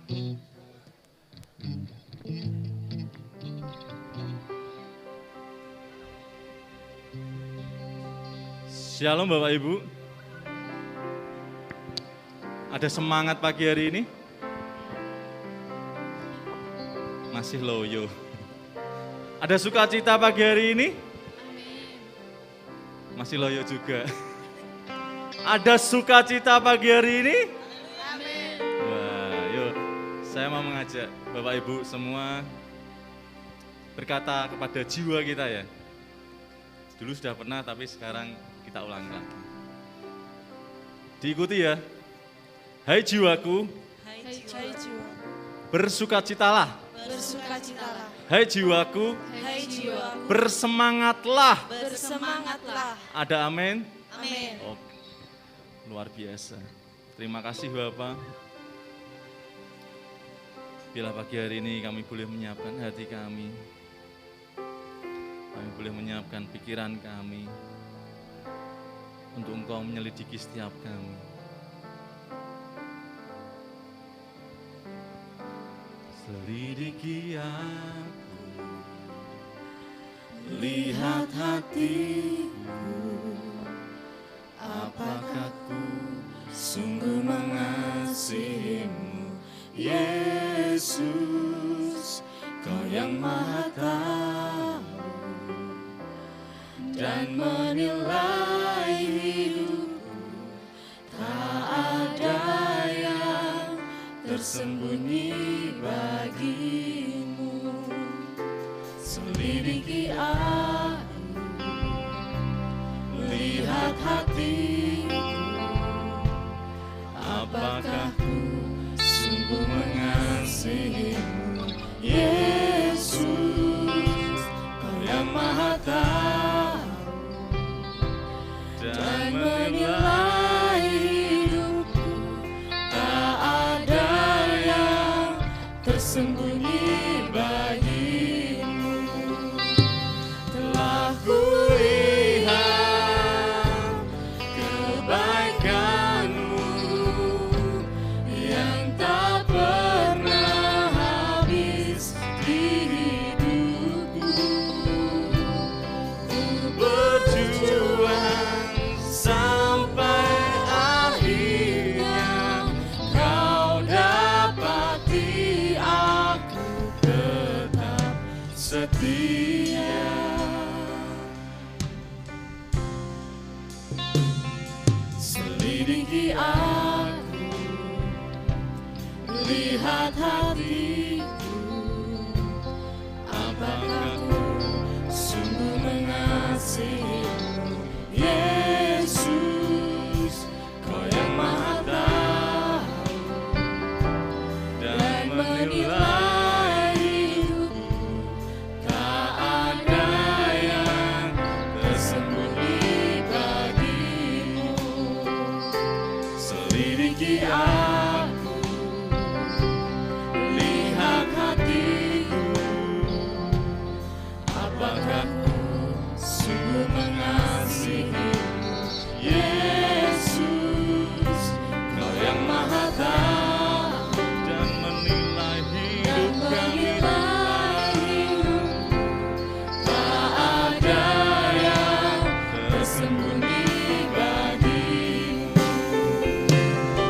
Shalom Bapak Ibu. Ada semangat pagi hari ini? Masih loyo. Ada sukacita pagi hari ini? Masih loyo juga. Ada sukacita pagi hari ini? Wah, yuk. Saya mau mengajak Bapak Ibu semua berkata kepada jiwa kita ya. Dulu sudah pernah tapi sekarang kita ulangi lagi. Diikuti ya. Hai jiwaku, bersukacitalah. Hai jiwaku, bersemangatlah. Ada amin? Amin. Oh, luar biasa. Terima kasih Bapak. Bila pagi hari ini kami boleh menyiapkan hati kami. Kami boleh menyiapkan pikiran kami. Untuk Engkau menyelidiki setiap kami. Selidiki aku, lihat hatiku, apakah ku sungguh mengasihimu, Yesus, Kau yang Maha Tahu dan menilai hidupku, tak ada yang tersembunyi bagimu. Selidiki aku, lihat hatiku, apakah ku sungguh mengasihimu, Yesus, Kau yang Maha Tahu dan menilai hidupku, tak ada yang tersembunyi bagimu. Telah kulihat kebaikanmu yang tak pernah habis di hidupku. Ku berjuang sampai akhirnya Kau dapati aku tetap setia. Selidiki aku, lihat hatiku, apakah ku sungguh mengasihimu, Yesus, Kau yang Maha Tahu dan menilai hidupku, tak ada yang tersembunyi bagimu. Selidiki aku, lihat hatiku, apakah ku sungguh mengasihimu, Yesus, Kau yang Maha Tahu dan menilai hidup kami, tak ada yang tersembunyi bagimu.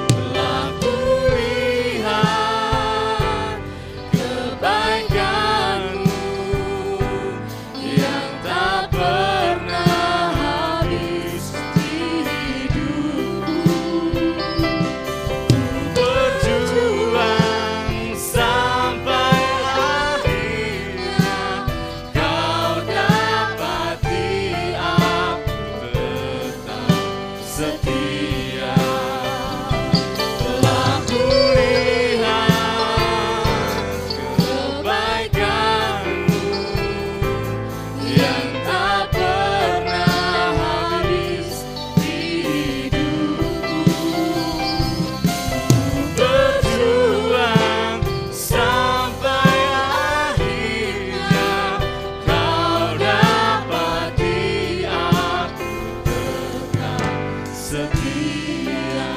Telah kulihat kebaikanmu yang tak pernah habis di hidupku. Ku berjuang sampai akhirnya Kau dapati aku tetap setia. Telah kulihat kebaikanmu yang tak pernah habis di hidupku. Berjuang sampai akhirnya Kau dapati aku tetap setia.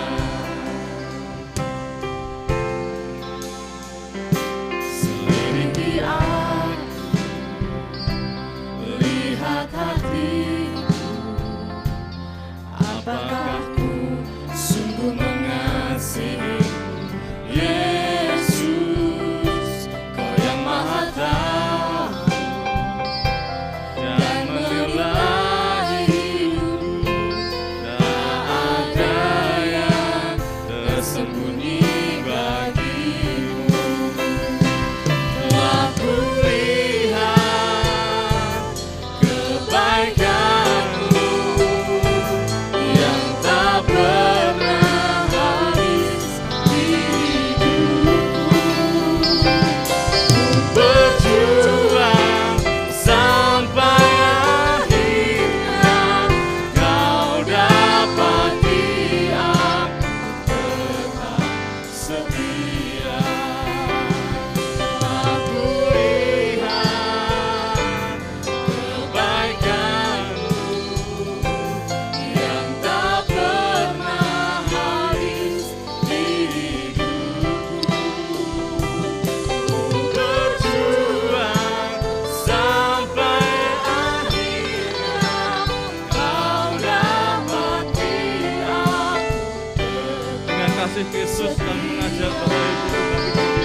kasih Yesus, kami mengajak Bapak Ibu bangkit berdiri.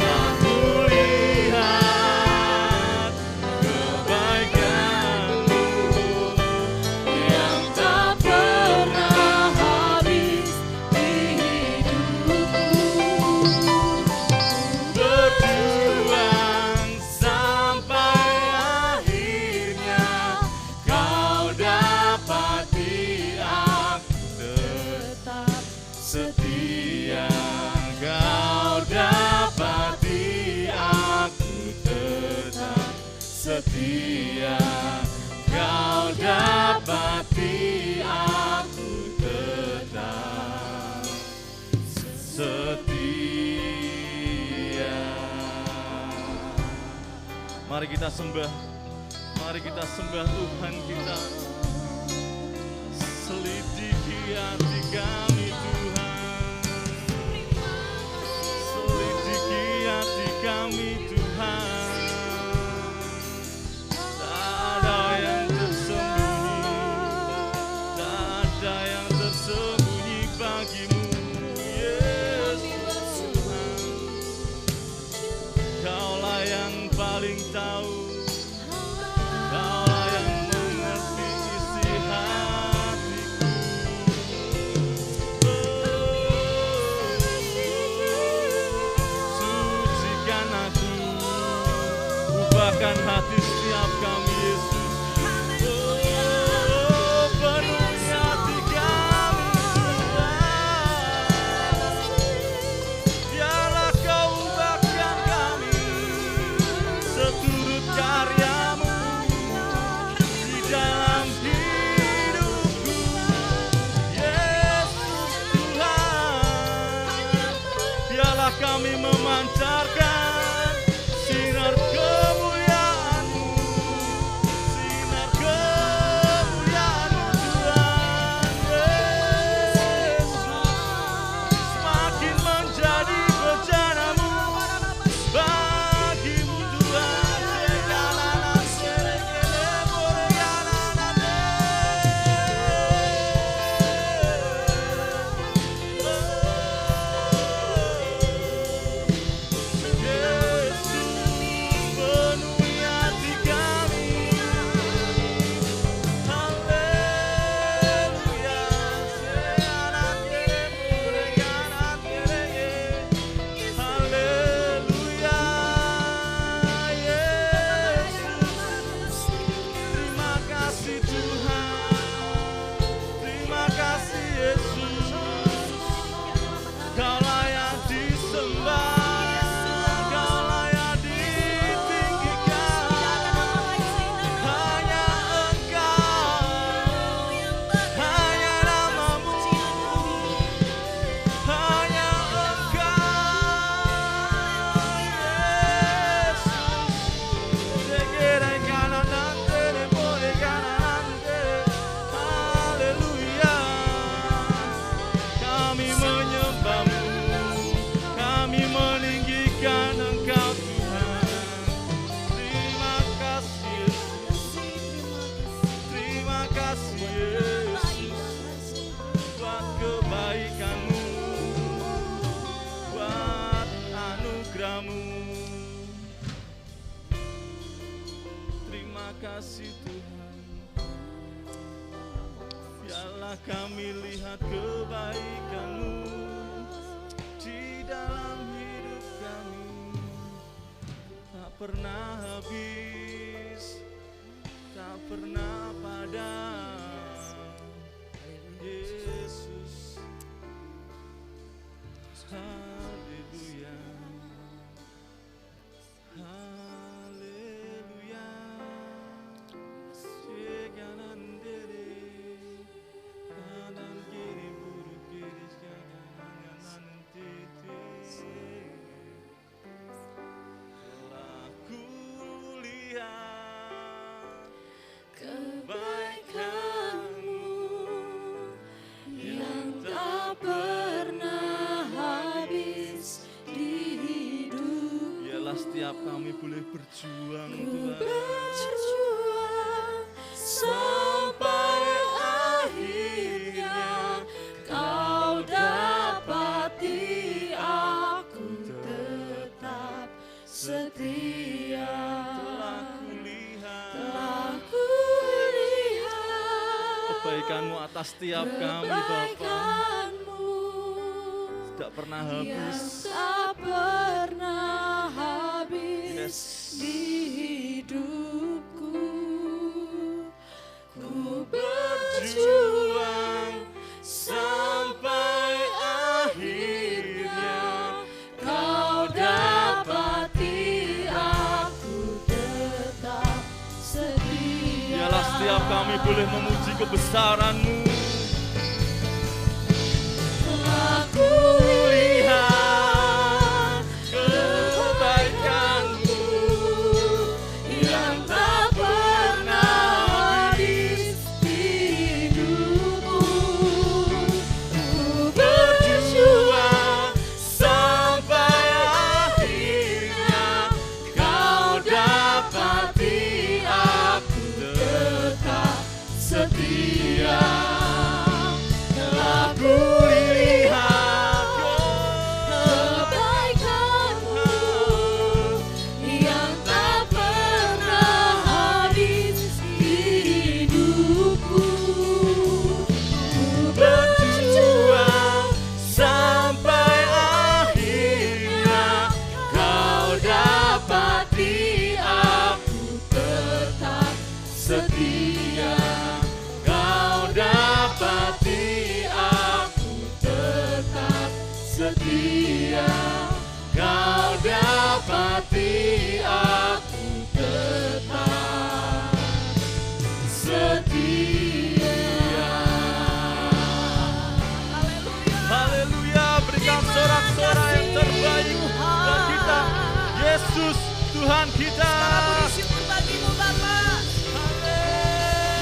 Aku lihat kebaikan-Mu yang tak pernah habis di hidupku. berjuang sampai akhirnya kau dapati aku Tetap setia, kau dapati aku tetap setia, kau dapati aku tetap setia. Mari kita sembah, mari kita sembah Tuhan kita. Selidiki hati kami Tuhan, selidiki hati kami Tuhan. Tak ada yang tersembunyi, tak ada yang tersembunyi bagimu Yesus Tuhan. Kaulah yang paling tahu, Kaulah yang mengerti isi hatiku. Sucikan aku, ubahkan hati setiap kami Yesus. Penuhi hati kami Tuhan. Biarlah Kau ubahkan kami seturut karya-Mu di dalam hidupku, Yesus Tuhan. Biarlah kami memancarkan sinar kemuliaan-Mu, sinar kemuliaan-Mu Tuhan Yesus. Semakin menjadi bejana-Mu bagimu Tuhan. Segalanan serekele boreganan Yesus, penuhi hati kami. Haleluya. Seanan kere boreganan kere. Haleluya. Yesus, terima kasih Tuhan, terima kasih Yesus. Kaulah yang disembah, Kaulah yang ditinggikan. Hanya Engkau, hanya nama-Mu, hanya Engkau Yesus. Segera kanan dan tere, boleh kanan tere. Haleluya. Kami menyembah-Mu, kami meninggikan Engkau Tuhan. Terima kasih Yesus, terima kasih Yesus buat kebaikan-Mu, buat anugerah-Mu. Terima kasih Tuhan. Biarlah kami lihat kebaikan-Mu di dalam hidup kami, tak pernah habis, tak pernah padam. Yesus, haleluya, haleluya. Segala ndere, kanan kiri buruk kiri kanan tete. Telah kulihat kebaikan-Mu yang tak pernah habis di hidup. Biarlah setiap kami boleh berjuang Ku Tuhan. berjuang sampai akhirnya Kau dapat setiap kami Bapa kebaikan-Mu tidak pernah yang habis. tak pernah habis Yes. di hidupku. Ku berjuang sampai akhirnya Kau dapati aku tetap setia. Biarlah setiap kami boleh memuji kebesaran-Mu. Aku lihat kebaikan-Mu yang tak pernah habis di hidupku. Ku berjuang sampai akhirnya Kau dapati aku tetap setia. Aku lihat kebaikan-Mu yang tak pernah habis di hidupku. Ku berjuang sampai akhirnya Kau dapati aku tetap setia. Kau dapati aku tetap setia. Kau dapati aku tetap setia. Haleluya, berikan sorak-sorak yang terbaik buat kita. Yesus Tuhan kita. Syukur bagimu Bapa.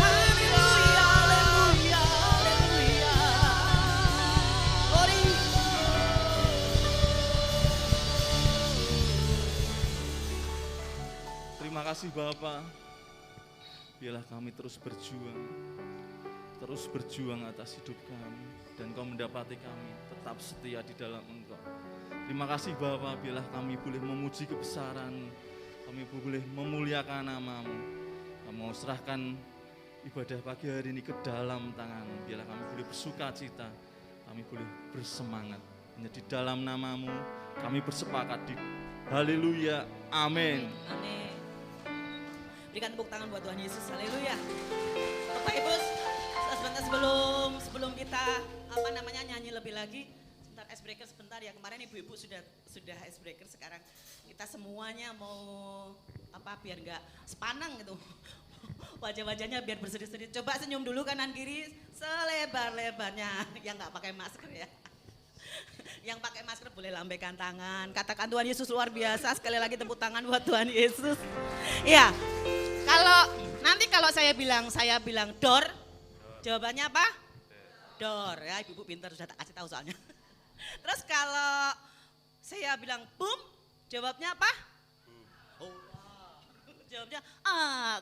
Haleluya, haleluya, haleluya. Ori. Terima kasih Bapa. Biarlah kami terus berjuang atas hidup kami, dan Kau mendapati kami tetap setia di dalam Engkau. Terima kasih Bapa, biarlah kami boleh memuji kebesaran, kami boleh memuliakan nama-Mu. Kami mau serahkan ibadah pagi hari ini ke dalam tangan-Mu. Biarlah kami boleh bersuka cita, kami boleh bersemangat. Hanya di dalam nama-Mu kami bersepakat di haleluya, amin. Amin. Berikan tepuk tangan buat Tuhan Yesus. Haleluya. Bapak Ibu, sebentar sebelum kita nyanyi lebih lagi, sebentar icebreaker sebentar ya. Kemarin ibu-ibu sudah icebreaker, sekarang kita semuanya mau biar enggak sepanang gitu. Wajah-wajahnya biar bersedih-sedih. Coba senyum dulu kanan kiri selebar-lebarnya, yang enggak pakai masker ya. Yang pakai masker boleh lambaikan tangan. Katakan Tuhan Yesus luar biasa. Sekali lagi tepuk tangan buat Tuhan Yesus. Ya, kalau saya bilang door, jawabannya apa? Door. Ya, ibu-ibu pintar sudah tak kasih tahu soalnya. Terus kalau saya bilang boom, jawabnya apa? Oh, wow. Jawabnya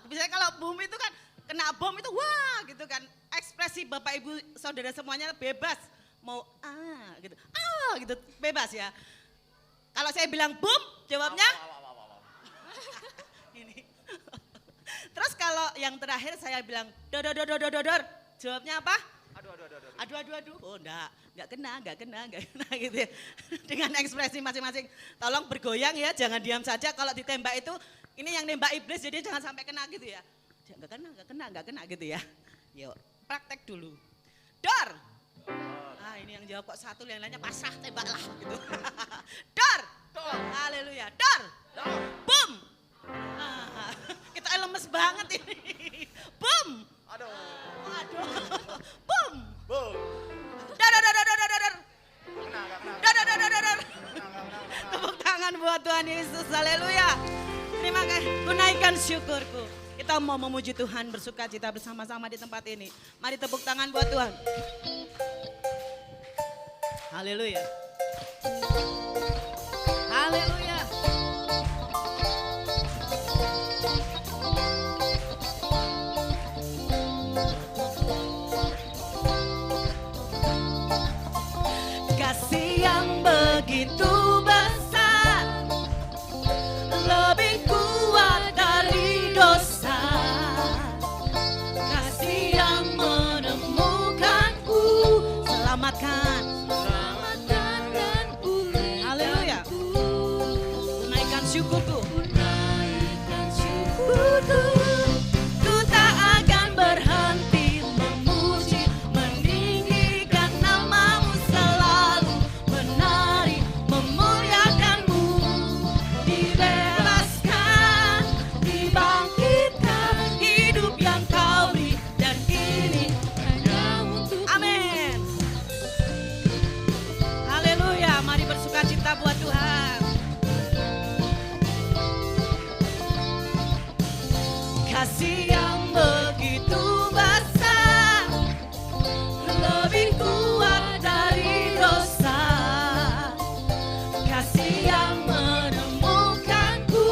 Misalnya kalau boom itu kan kena bom itu wah gitu kan. Ekspresi Bapak Ibu Saudara semuanya bebas. Mau gitu bebas ya. Kalau saya bilang boom, jawabnya ini. Terus kalau yang terakhir saya bilang dor, jawabnya apa? Aduh. Oh enggak kena gitu ya. Dengan ekspresi masing-masing. Tolong bergoyang ya, jangan diam saja. Kalau ditembak itu, ini yang nembak iblis, jadi jangan sampai kena gitu ya. Enggak kena gitu ya. Yuk, praktek dulu. Dor. Ini yang jawab kok satu, yang lainnya pasrah, tembaklah gitu. Dor. Haleluya. Dor. Boom. Kita lemes banget ini. Boom. Aduh. Boom. Dor. Tepuk tangan buat Tuhan Yesus. Haleluya. Terima kasih. Tunaikan syukurku. Kita mau memuji Tuhan, bersuka cita bersama-sama di tempat ini. Mari tepuk tangan buat Tuhan. Haleluya. Haleluya. Kasih yang begitu besar, lebih kuat dari dosa. Kasih yang menemukan selamatkan. Selamatkan dan pulihkan. Haleluya. Naikkan syukurku. Naikkan syukurku. Ku tak akan berhenti memuji, meninggikan namamu selalu, menari, memuliakanmu. Dibebaskan, dibangkitkan, hidup yang kau beri, dan ini Hanya untuk amin. Haleluya, mari bersukacita buat Tuhan. Kasih yang begitu besar, lebih kuat dari dosa. Kasih yang menemukanku,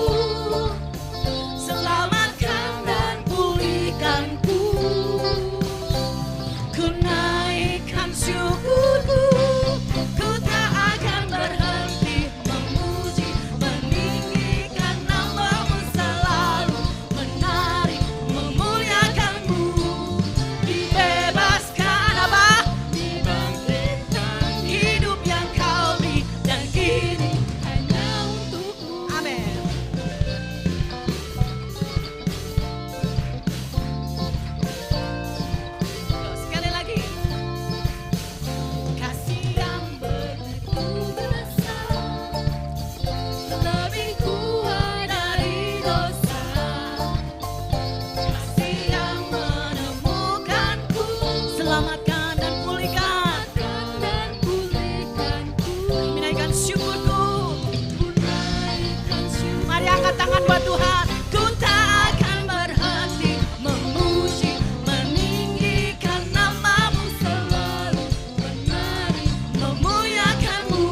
selamatkan dan pulihkanku. Ku naikkan syukurku, ku tak akan berhenti memuji, meninggikan namamu selalu, menari, memuliakanmu. Dibebaskan apa? dibangkitkan. Hidup yang kau beri, dan kini Hanya untukmu. amin. Sekali lagi. Kasih yang Begitu besar, lebih kuat dari dosa. kasih yang menemukanku, selamatkan dan pulihkan. Dan pulihkanku. Menaikkan syukurku. Ku naikkan syukurku. Mari angkat tangan buat Tuhan. Ku tak akan berhenti memuji, meninggikan namamu selalu, Menari, memuliakanmu.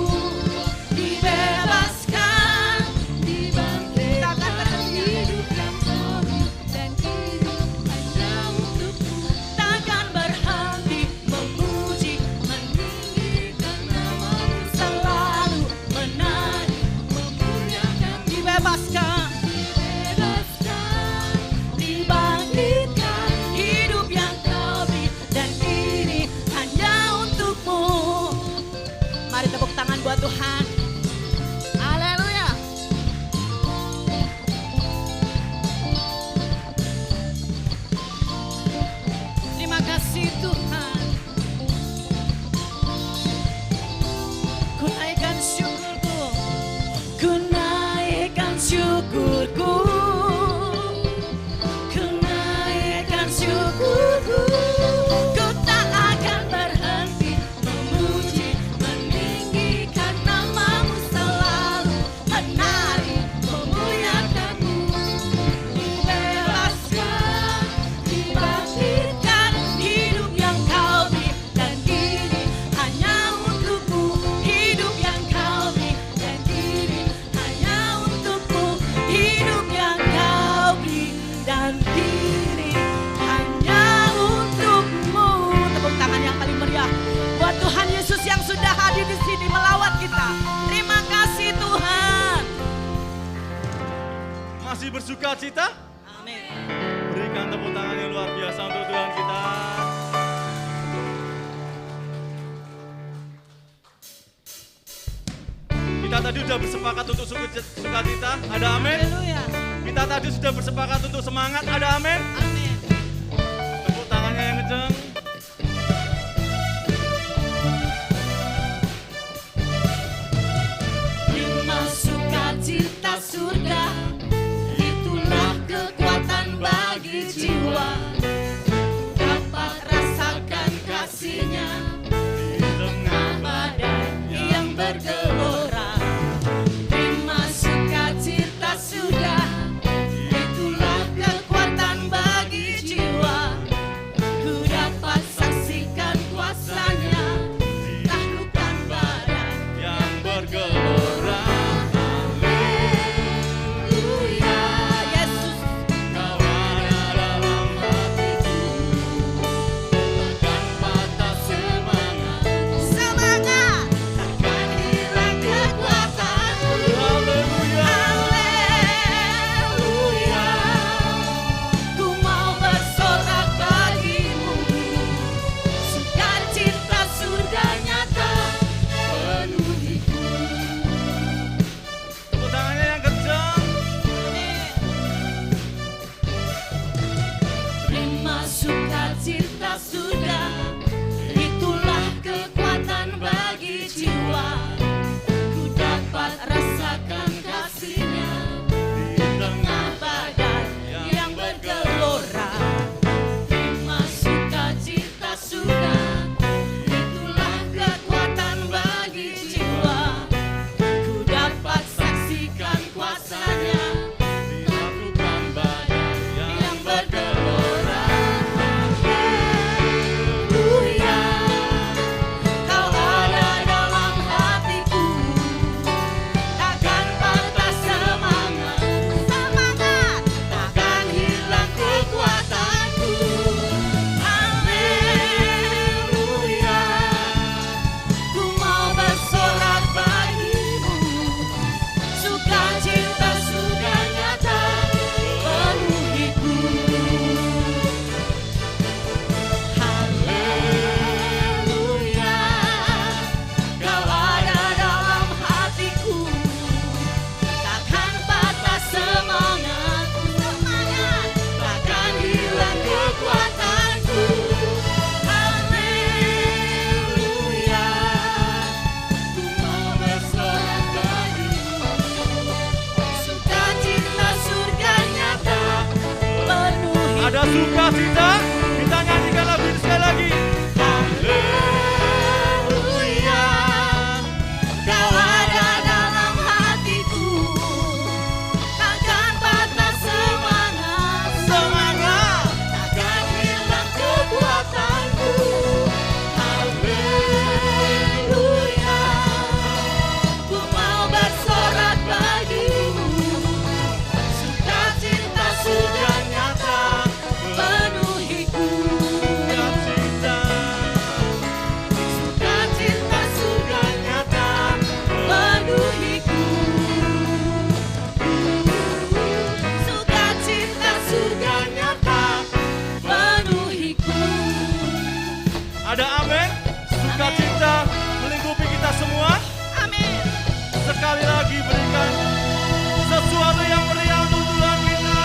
Dibebaskan, dibangkitkan. Hidup yang baru dan kini hanya untukmu. takkan berhenti memuji, meninggikan namamu selalu, menari, Memuliakan, dibebaskan, dibebaskan. dibangkitkan, hidup yang kau beri, dan ini hanya untukmu. Mari tepuk tangan buat Tuhan. Haleluya. Terima kasih Tuhan. Ku naikkan syukurku, ku naikkan syukurku, ku naikkan syukurku. Ku tak akan berhenti memuji, meninggikan namamu selalu, menari, memuliakanmu. Dibebaskan, dibangkitkan, hidup yang kau beri, dan kini hanya untukmu. Hidup yang kau beri, dan kini hanya untukmu. Hidup yang kau beri, dan kini hanya untukmu. Tepuk tangan yang paling meriah buat Tuhan Yesus yang sudah hadir di sini melawat kita. Terima kasih Tuhan. Masih bersuka cita? Amin. Berikan tepuk tangan yang luar biasa untuk Tuhan kita. Kita tadi sudah bersepakat untuk sukacita, ada amin. Haleluya. Kita tadi sudah bersepakat untuk semangat, ada amin. Amin. Tepuk tangannya yang kenceng. Terima sukacita surga, itulah kekuatan bagi jiwa. Dapat rasakan kasih-Nya Di tengah badan yang bergelora. Terima sukacita surga, itulah kekuatan bagi sukacita melingkupi kita semua. Amin. Sekali lagi berikan sesuatu yang meriah untuk Tuhan kita.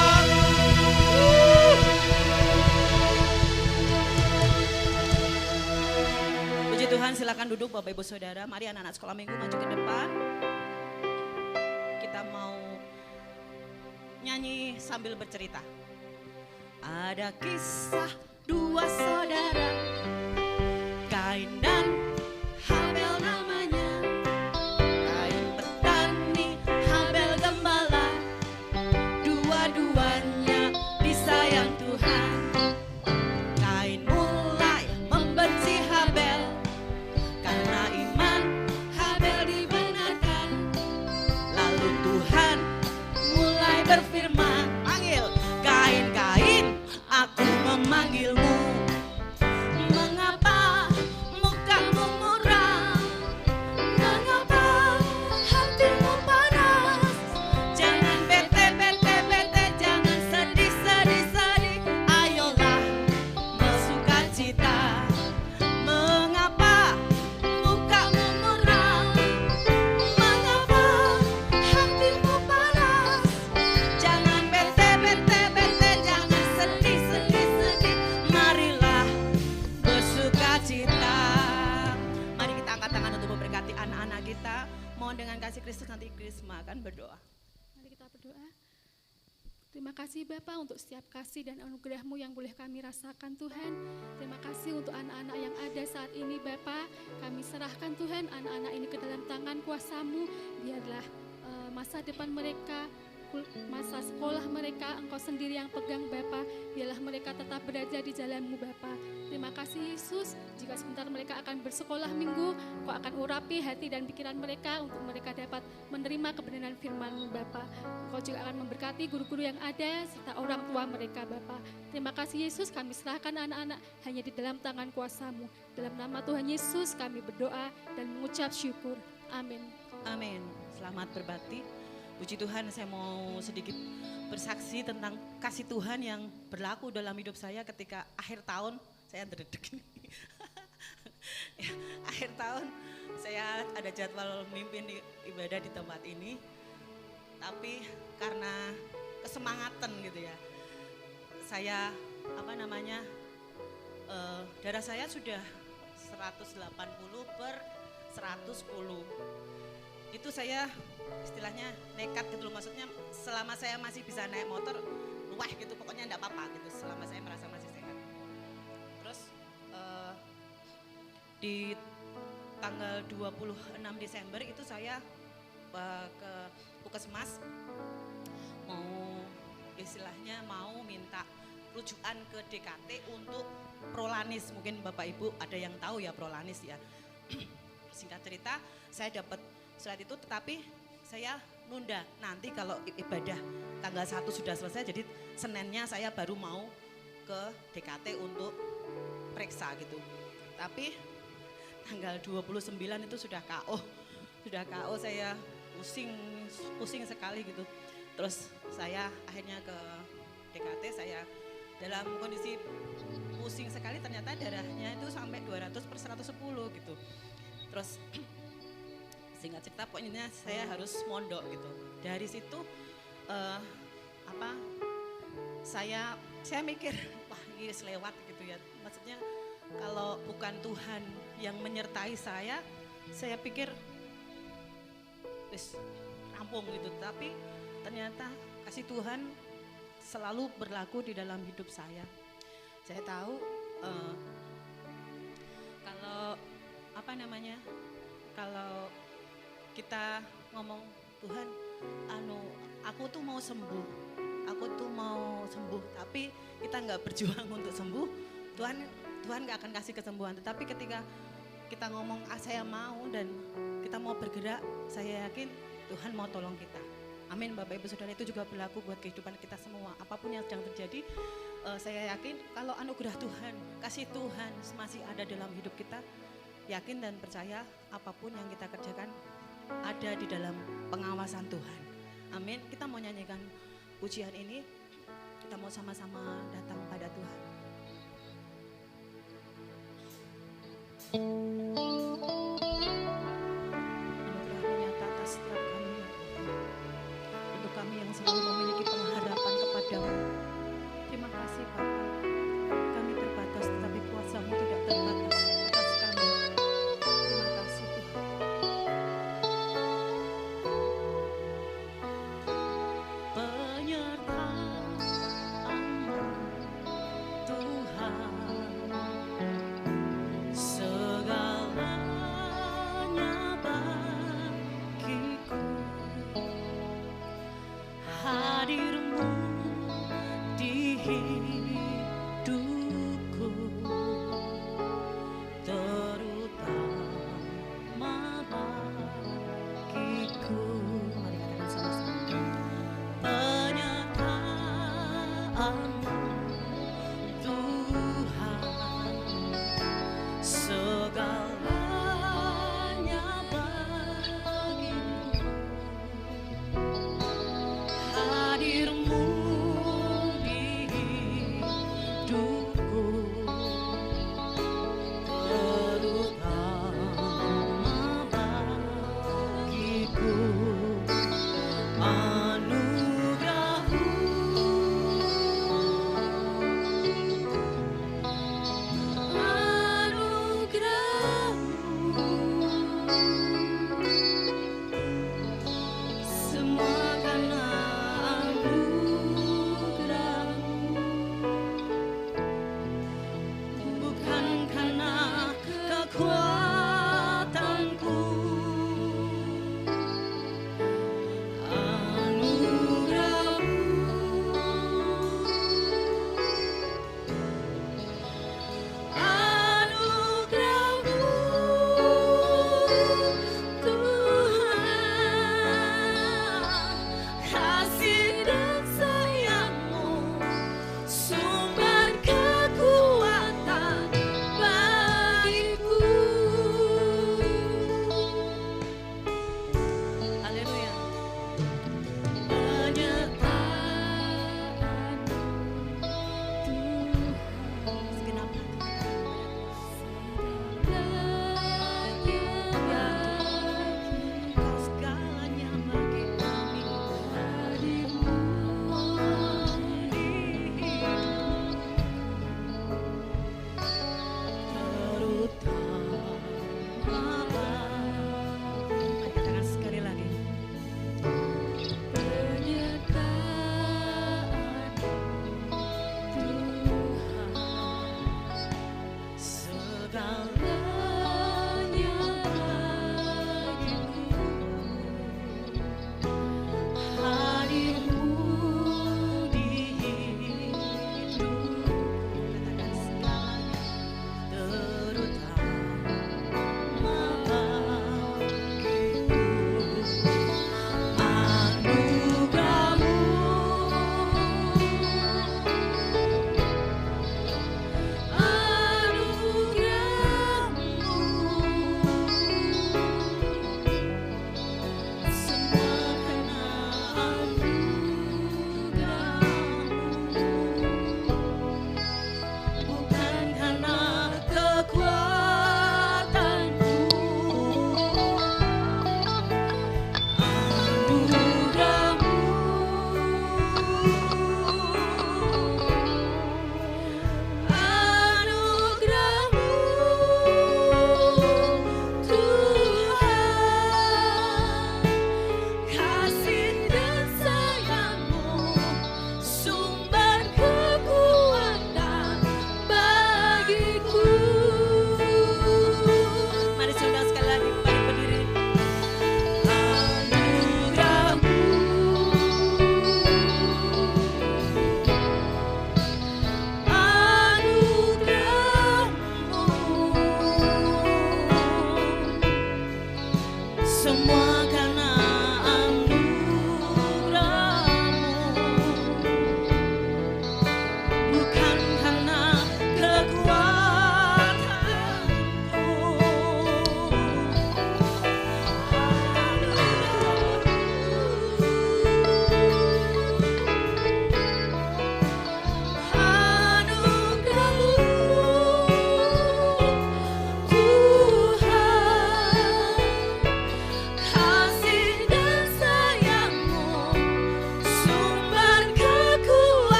Puji Tuhan, silakan duduk Bapak Ibu Saudara. Mari anak-anak sekolah minggu maju ke depan. Kita mau nyanyi sambil bercerita. Ada kisah dua saudara, Kain dan Habel namanya. Kain petani, Habel gembala. Dua-duanya disayang Tuhan. Kain mulai membenci Habel karena iman Habel dibenarkan. Lalu Tuhan mulai berfirman, panggil Kain, Kain, aku memanggilmu. Mengapa mukamu muram? Mengapa hatimu panas? Jangan bete, bete, bete, jangan sedih, sedih, sedih. Ayolah bersukacita. Mengapa mukamu muram? Mengapa hatimu panas? Jangan bete, bete, bete, jangan sedih, sedih, sedih. Marilah bersukacita. Mari kita angkat tangan untuk memberkati anak-anak kita. Mohon dengan kasih Kristus nanti Krisma akan berdoa. Mari kita berdoa. Terima kasih Bapa untuk setiap kasih dan anugerah-Mu yang boleh kami rasakan Tuhan. Terima kasih untuk anak-anak yang ada saat ini Bapa. Kami serahkan Tuhan anak-anak ini ke dalam tangan kuasa-Mu. Biarlah masa depan mereka, masa sekolah mereka Engkau sendiri yang pegang Bapa. Biarlah mereka tetap berada di jalan-Mu Bapa. Terima kasih Yesus, jika sebentar mereka akan bersekolah minggu, Kau akan urapi hati dan pikiran mereka untuk mereka dapat menerima kebenaran firman-Mu Bapa. Kau juga akan memberkati guru-guru yang ada serta orang tua mereka Bapa. Terima kasih Yesus, kami serahkan anak-anak hanya di dalam tangan kuasa-Mu. Dalam nama Tuhan Yesus kami berdoa dan mengucap syukur. Amin. Amin. Selamat berbakti. Puji Tuhan, saya mau sedikit bersaksi tentang kasih Tuhan yang berlaku dalam hidup saya ketika akhir tahun. Saya dredeg ini. Ya, akhir tahun saya ada jadwal mimpin di ibadah di tempat ini. Tapi karena kesemangatan gitu ya. Saya darah saya sudah 180/110. Itu saya istilahnya nekat gitu loh, maksudnya selama saya masih bisa naik motor, wah gitu pokoknya enggak apa-apa gitu selama saya merasa masih sehat. Terus di tanggal 26 Desember itu saya ke Puskesmas mau minta rujukan ke DKT untuk Prolanis. Mungkin Bapak Ibu ada yang tahu ya Prolanis ya. Singkat cerita, saya dapat surat itu tetapi saya nunda. Nanti kalau ibadah tanggal 1 sudah selesai, jadi Seninnya saya baru mau ke DKT untuk periksa gitu. Tapi tanggal 29 itu sudah KO. Sudah KO, saya pusing sekali gitu. Terus saya akhirnya ke DKT, saya dalam kondisi pusing sekali, ternyata darahnya itu sampai 200/110 gitu. Terus singkat cerita pokoknya saya harus mondok gitu. Dari situ saya mikir, wah ini selewat gitu ya. Maksudnya kalau bukan Tuhan yang menyertai saya pikir wis rampung gitu. Tapi ternyata kasih Tuhan selalu berlaku di dalam hidup saya. Saya tahu kalau kita ngomong Tuhan, aku tuh mau sembuh, tapi kita nggak berjuang untuk sembuh, Tuhan nggak akan kasih kesembuhan. Tetapi ketika kita ngomong saya mau dan kita mau bergerak, saya yakin Tuhan mau tolong kita. Amin. Bapak Ibu Saudara, itu juga berlaku buat kehidupan kita semua. Apapun yang sedang terjadi, saya yakin kalau anugerah Tuhan, kasih Tuhan masih ada dalam hidup kita, yakin dan percaya apapun yang kita kerjakan ada di dalam pengawasan Tuhan. Amin. Kita mau nyanyikan pujian ini, kita mau sama-sama datang pada Tuhan.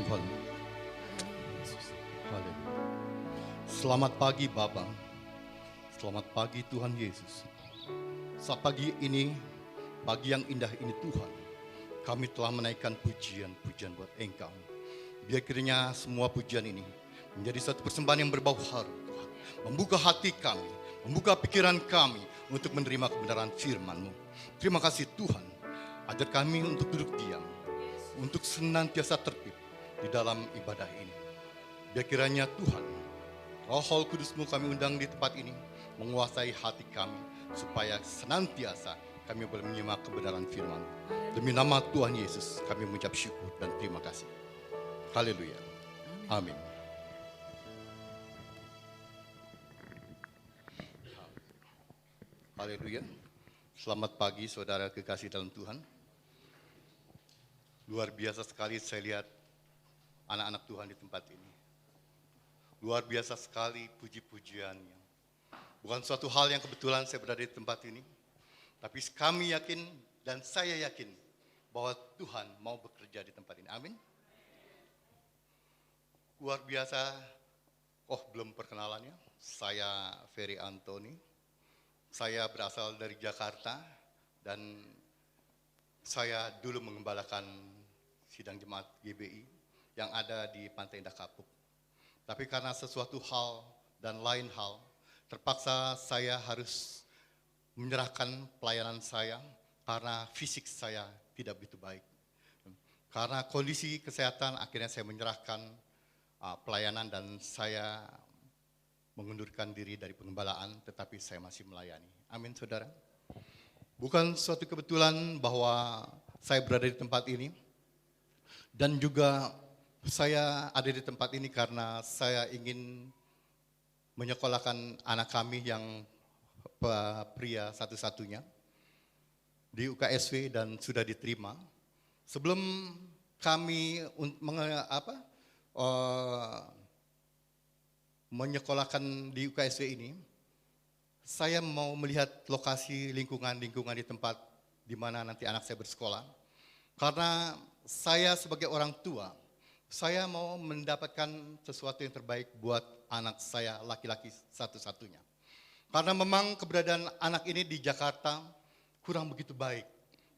Tuhan. Haleluya. Selamat pagi Bapa. Selamat pagi Tuhan Yesus. Saat pagi ini, pagi yang indah ini Tuhan, kami telah menaikkan pujian-pujian buat Engkau. Biar kiranya semua pujian ini menjadi satu persembahan yang berbau harum Tuhan. Membuka hati kami, membuka pikiran kami untuk menerima kebenaran firman-Mu. Terima kasih Tuhan, ajar kami untuk duduk diam, untuk senantiasa tertib di dalam ibadah ini. Biar kiranya Tuhan, Roh Kudus-Mu kami undang di tempat ini, menguasai hati kami, supaya senantiasa kami boleh menyimak kebenaran firman. Demi nama Tuhan Yesus, kami mengucap syukur dan terima kasih. Haleluya. Amin. Haleluya. Selamat pagi saudara kekasih dalam Tuhan. Luar biasa sekali saya lihat anak-anak Tuhan di tempat ini. Luar biasa sekali puji-pujiannya. Bukan suatu hal yang kebetulan saya berada di tempat ini. Tapi kami yakin dan saya yakin bahwa Tuhan mau bekerja di tempat ini. Amin. Luar biasa. Belum perkenalannya. Saya Ferry Antoni. Saya berasal dari Jakarta dan saya dulu mengembalakan sidang jemaat GBI yang ada di Pantai Indah Kapuk. Tapi karena sesuatu hal dan lain hal, terpaksa saya harus menyerahkan pelayanan saya karena fisik saya tidak begitu baik. Karena kondisi kesehatan akhirnya saya menyerahkan pelayanan dan saya mengundurkan diri dari pengembalaan, tetapi saya masih melayani. Amin, saudara. Bukan suatu kebetulan bahwa saya berada di tempat ini, dan juga saya ada di tempat ini karena saya ingin menyekolahkan anak kami yang pria satu-satunya di UKSW dan sudah diterima. Sebelum kami menyekolahkan di UKSW ini, saya mau melihat lokasi lingkungan di tempat di mana nanti anak saya bersekolah. Karena saya sebagai orang tua, saya mau mendapatkan sesuatu yang terbaik buat anak saya laki-laki satu-satunya. Karena memang keberadaan anak ini di Jakarta kurang begitu baik.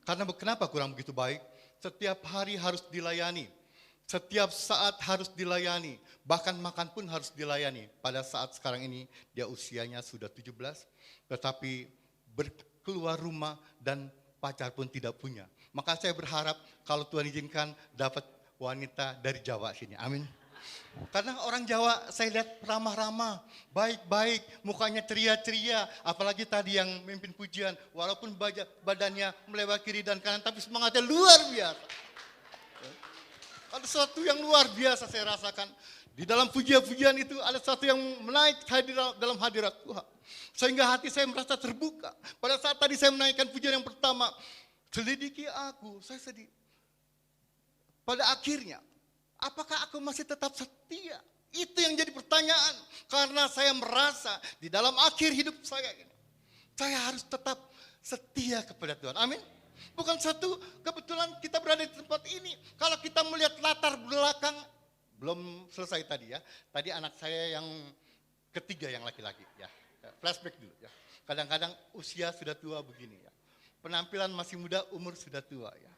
Karena kenapa kurang begitu baik? Setiap hari harus dilayani. Setiap saat harus dilayani, bahkan makan pun harus dilayani. Pada saat sekarang ini dia usianya sudah 17, tetapi keluar rumah dan pacar pun tidak punya. Maka saya berharap kalau Tuhan izinkan dapat wanita dari Jawa sini, amin. Karena orang Jawa saya lihat ramah-ramah, baik-baik, mukanya ceria-ceria. Apalagi tadi yang memimpin pujian, walaupun badannya melewat kiri dan kanan, tapi semangatnya luar biasa. Ada sesuatu yang luar biasa saya rasakan. Di dalam pujian-pujian itu ada sesuatu yang menaik dalam hadirat Tuhan. Sehingga hati saya merasa terbuka. Pada saat tadi saya menaikkan pujian yang pertama, selidiki aku, saya sedih. Pada akhirnya, apakah aku masih tetap setia? Itu yang jadi pertanyaan. Karena saya merasa di dalam akhir hidup saya ini, saya harus tetap setia kepada Tuhan. Amin. Bukan satu kebetulan kita berada di tempat ini. Kalau kita melihat latar belakang, belum selesai tadi ya. Tadi anak saya yang ketiga yang laki-laki ya. Flashback dulu ya. Kadang-kadang usia sudah tua begini ya. Penampilan masih muda, umur sudah tua ya.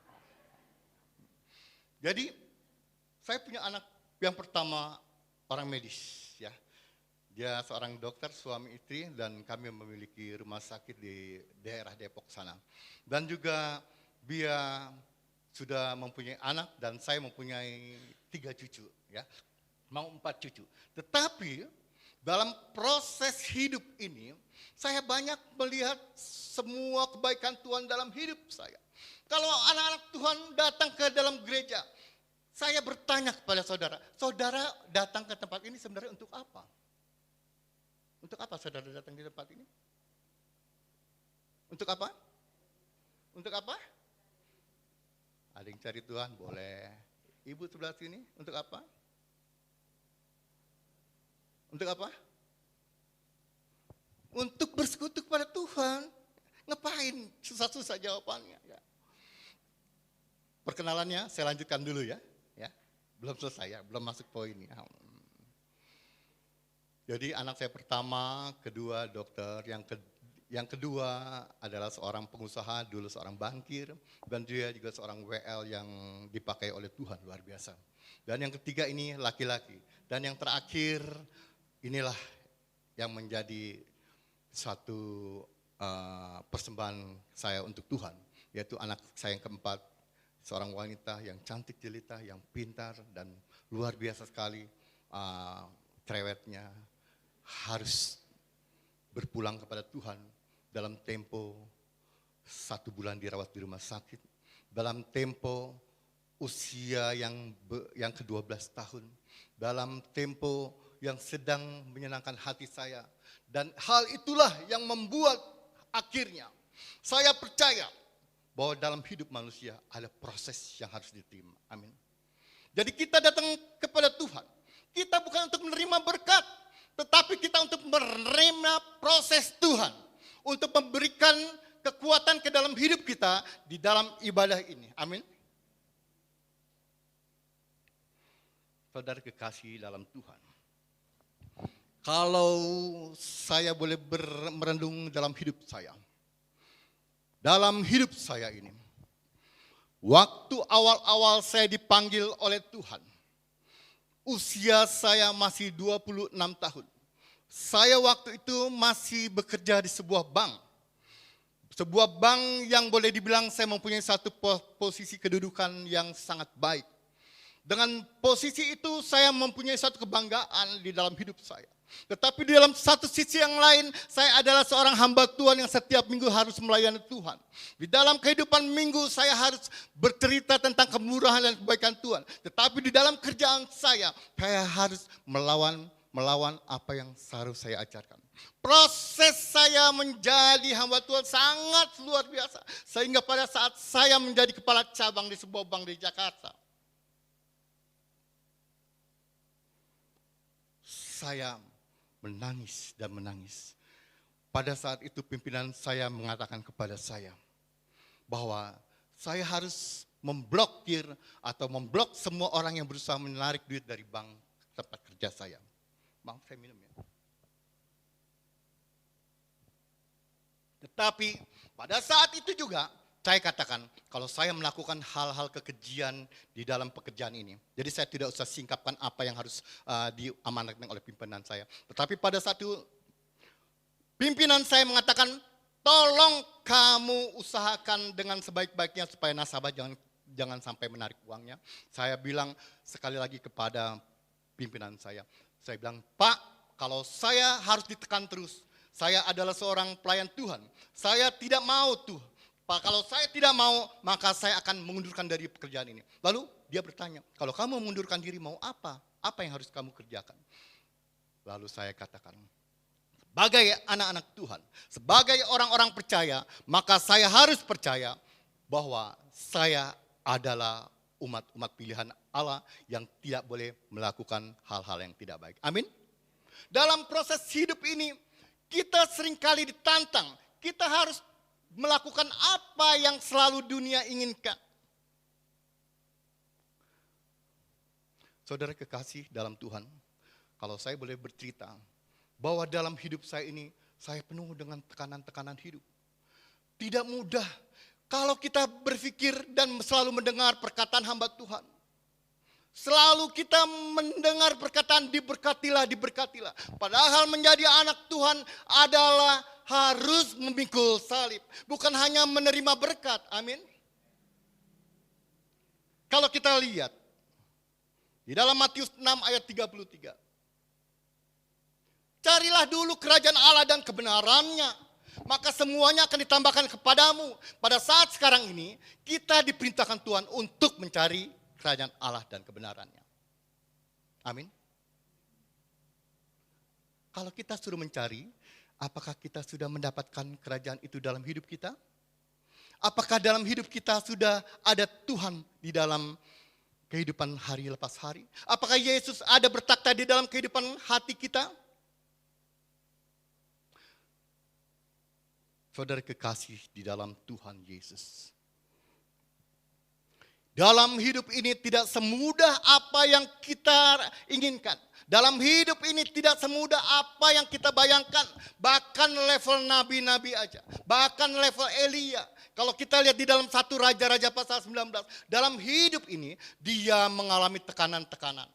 Jadi saya punya anak yang pertama orang medis ya. Dia seorang dokter, suami istri, dan kami memiliki rumah sakit di daerah Depok sana. Dan juga dia sudah mempunyai anak dan saya mempunyai 3 cucu, ya, mau 4 cucu. Tetapi dalam proses hidup ini, saya banyak melihat semua kebaikan Tuhan dalam hidup saya. Kalau anak-anak Tuhan datang ke dalam gereja, saya bertanya kepada saudara, saudara datang ke tempat ini sebenarnya untuk apa? Untuk apa saudara datang di tempat ini? Untuk apa? Untuk apa? Ada yang cari Tuhan? Boleh. Ibu sebelah sini, untuk apa? Untuk apa? Untuk bersekutu kepada Tuhan. Ngapain? Susah-susah jawabannya. Ya. Perkenalannya saya lanjutkan dulu ya. belum selesai ya, belum masuk poinnya. Jadi anak saya pertama, kedua dokter, yang kedua adalah seorang pengusaha, dulu seorang bankir, dan dia juga seorang WL yang dipakai oleh Tuhan, luar biasa. Dan yang ketiga ini laki-laki. Dan yang terakhir inilah yang menjadi suatu persembahan saya untuk Tuhan, yaitu anak saya yang keempat, seorang wanita yang cantik jelita, yang pintar dan luar biasa sekali cerewetnya, harus berpulang kepada Tuhan dalam tempo 1 bulan dirawat di rumah sakit, dalam tempo usia yang ke-12 tahun, dalam tempo yang sedang menyenangkan hati saya. Dan hal itulah yang membuat akhirnya saya percaya bahwa dalam hidup manusia ada proses yang harus diterima. Amin. Jadi kita datang kepada Tuhan, kita bukan untuk menerima berkat, tetapi kita untuk menerima proses Tuhan, untuk memberikan kekuatan ke dalam hidup kita di dalam ibadah ini. Amin. Saudara kekasih dalam Tuhan, kalau saya boleh merendung dalam hidup saya ini, waktu awal-awal saya dipanggil oleh Tuhan, usia saya masih 26 tahun. Saya waktu itu masih bekerja di sebuah bank. Sebuah bank yang boleh dibilang saya mempunyai satu posisi kedudukan yang sangat baik. Dengan posisi itu saya mempunyai satu kebanggaan di dalam hidup saya. Tetapi di dalam satu sisi yang lain, saya adalah seorang hamba Tuhan yang setiap minggu harus melayani Tuhan. Di dalam kehidupan minggu saya harus bercerita tentang kemurahan dan kebaikan Tuhan. Tetapi di dalam kerjaan saya harus melawan apa yang harus saya ajarkan. Proses saya menjadi hamba Tuhan sangat luar biasa. Sehingga pada saat saya menjadi kepala cabang di sebuah bank di Jakarta, saya menangis dan menangis. Pada saat itu pimpinan saya mengatakan kepada saya bahwa saya harus memblokir atau memblok semua orang yang berusaha menarik duit dari bank tempat kerja saya. Maaf, saya minum ya. Tetapi pada saat itu juga saya katakan kalau saya melakukan hal-hal kekejian di dalam pekerjaan ini, jadi saya tidak usah singkapkan apa yang harus diamanatkan oleh pimpinan saya. Tetapi pada saat itu pimpinan saya mengatakan, tolong kamu usahakan dengan sebaik-baiknya supaya nasabah jangan sampai menarik uangnya. Saya bilang sekali lagi kepada pimpinan saya bilang, Pak, kalau saya harus ditekan terus, saya adalah seorang pelayan Tuhan, saya tidak mau tuh. Pak, kalau saya tidak mau, maka saya akan mengundurkan dari pekerjaan ini. Lalu dia bertanya, kalau kamu mengundurkan diri mau apa? Apa yang harus kamu kerjakan? Lalu saya katakan, sebagai anak-anak Tuhan, sebagai orang-orang percaya, maka saya harus percaya bahwa saya adalah umat-umat pilihan Allah yang tidak boleh melakukan hal-hal yang tidak baik. Amin. Dalam proses hidup ini, kita seringkali ditantang, kita harus melakukan apa yang selalu dunia inginkan. Saudara kekasih dalam Tuhan, kalau saya boleh bercerita, bahwa dalam hidup saya ini, saya penuh dengan tekanan-tekanan hidup. Tidak mudah kalau kita berpikir dan selalu mendengar perkataan hamba Tuhan. Selalu kita mendengar perkataan diberkatilah, diberkatilah. Padahal menjadi anak Tuhan adalah harus memikul salib. Bukan hanya menerima berkat, amin. Kalau kita lihat, di dalam Matius 6 ayat 33. Carilah dulu kerajaan Allah dan kebenarannya, maka semuanya akan ditambahkan kepadamu. Pada saat sekarang ini, kita diperintahkan Tuhan untuk mencari kerajaan Allah dan kebenarannya. Amin. Kalau kita suruh mencari, apakah kita sudah mendapatkan kerajaan itu dalam hidup kita? Apakah dalam hidup kita sudah ada Tuhan di dalam kehidupan hari lepas hari? Apakah Yesus ada bertakhta di dalam kehidupan hati kita? Saudara kekasih di dalam Tuhan Yesus. dalam hidup ini tidak semudah apa yang kita inginkan. Dalam hidup ini tidak semudah apa yang kita bayangkan. Bahkan level nabi-nabi aja. Bahkan level Elia. Kalau kita lihat di dalam 1 Raja-Raja pasal 19. Dalam hidup ini dia mengalami tekanan-tekanan.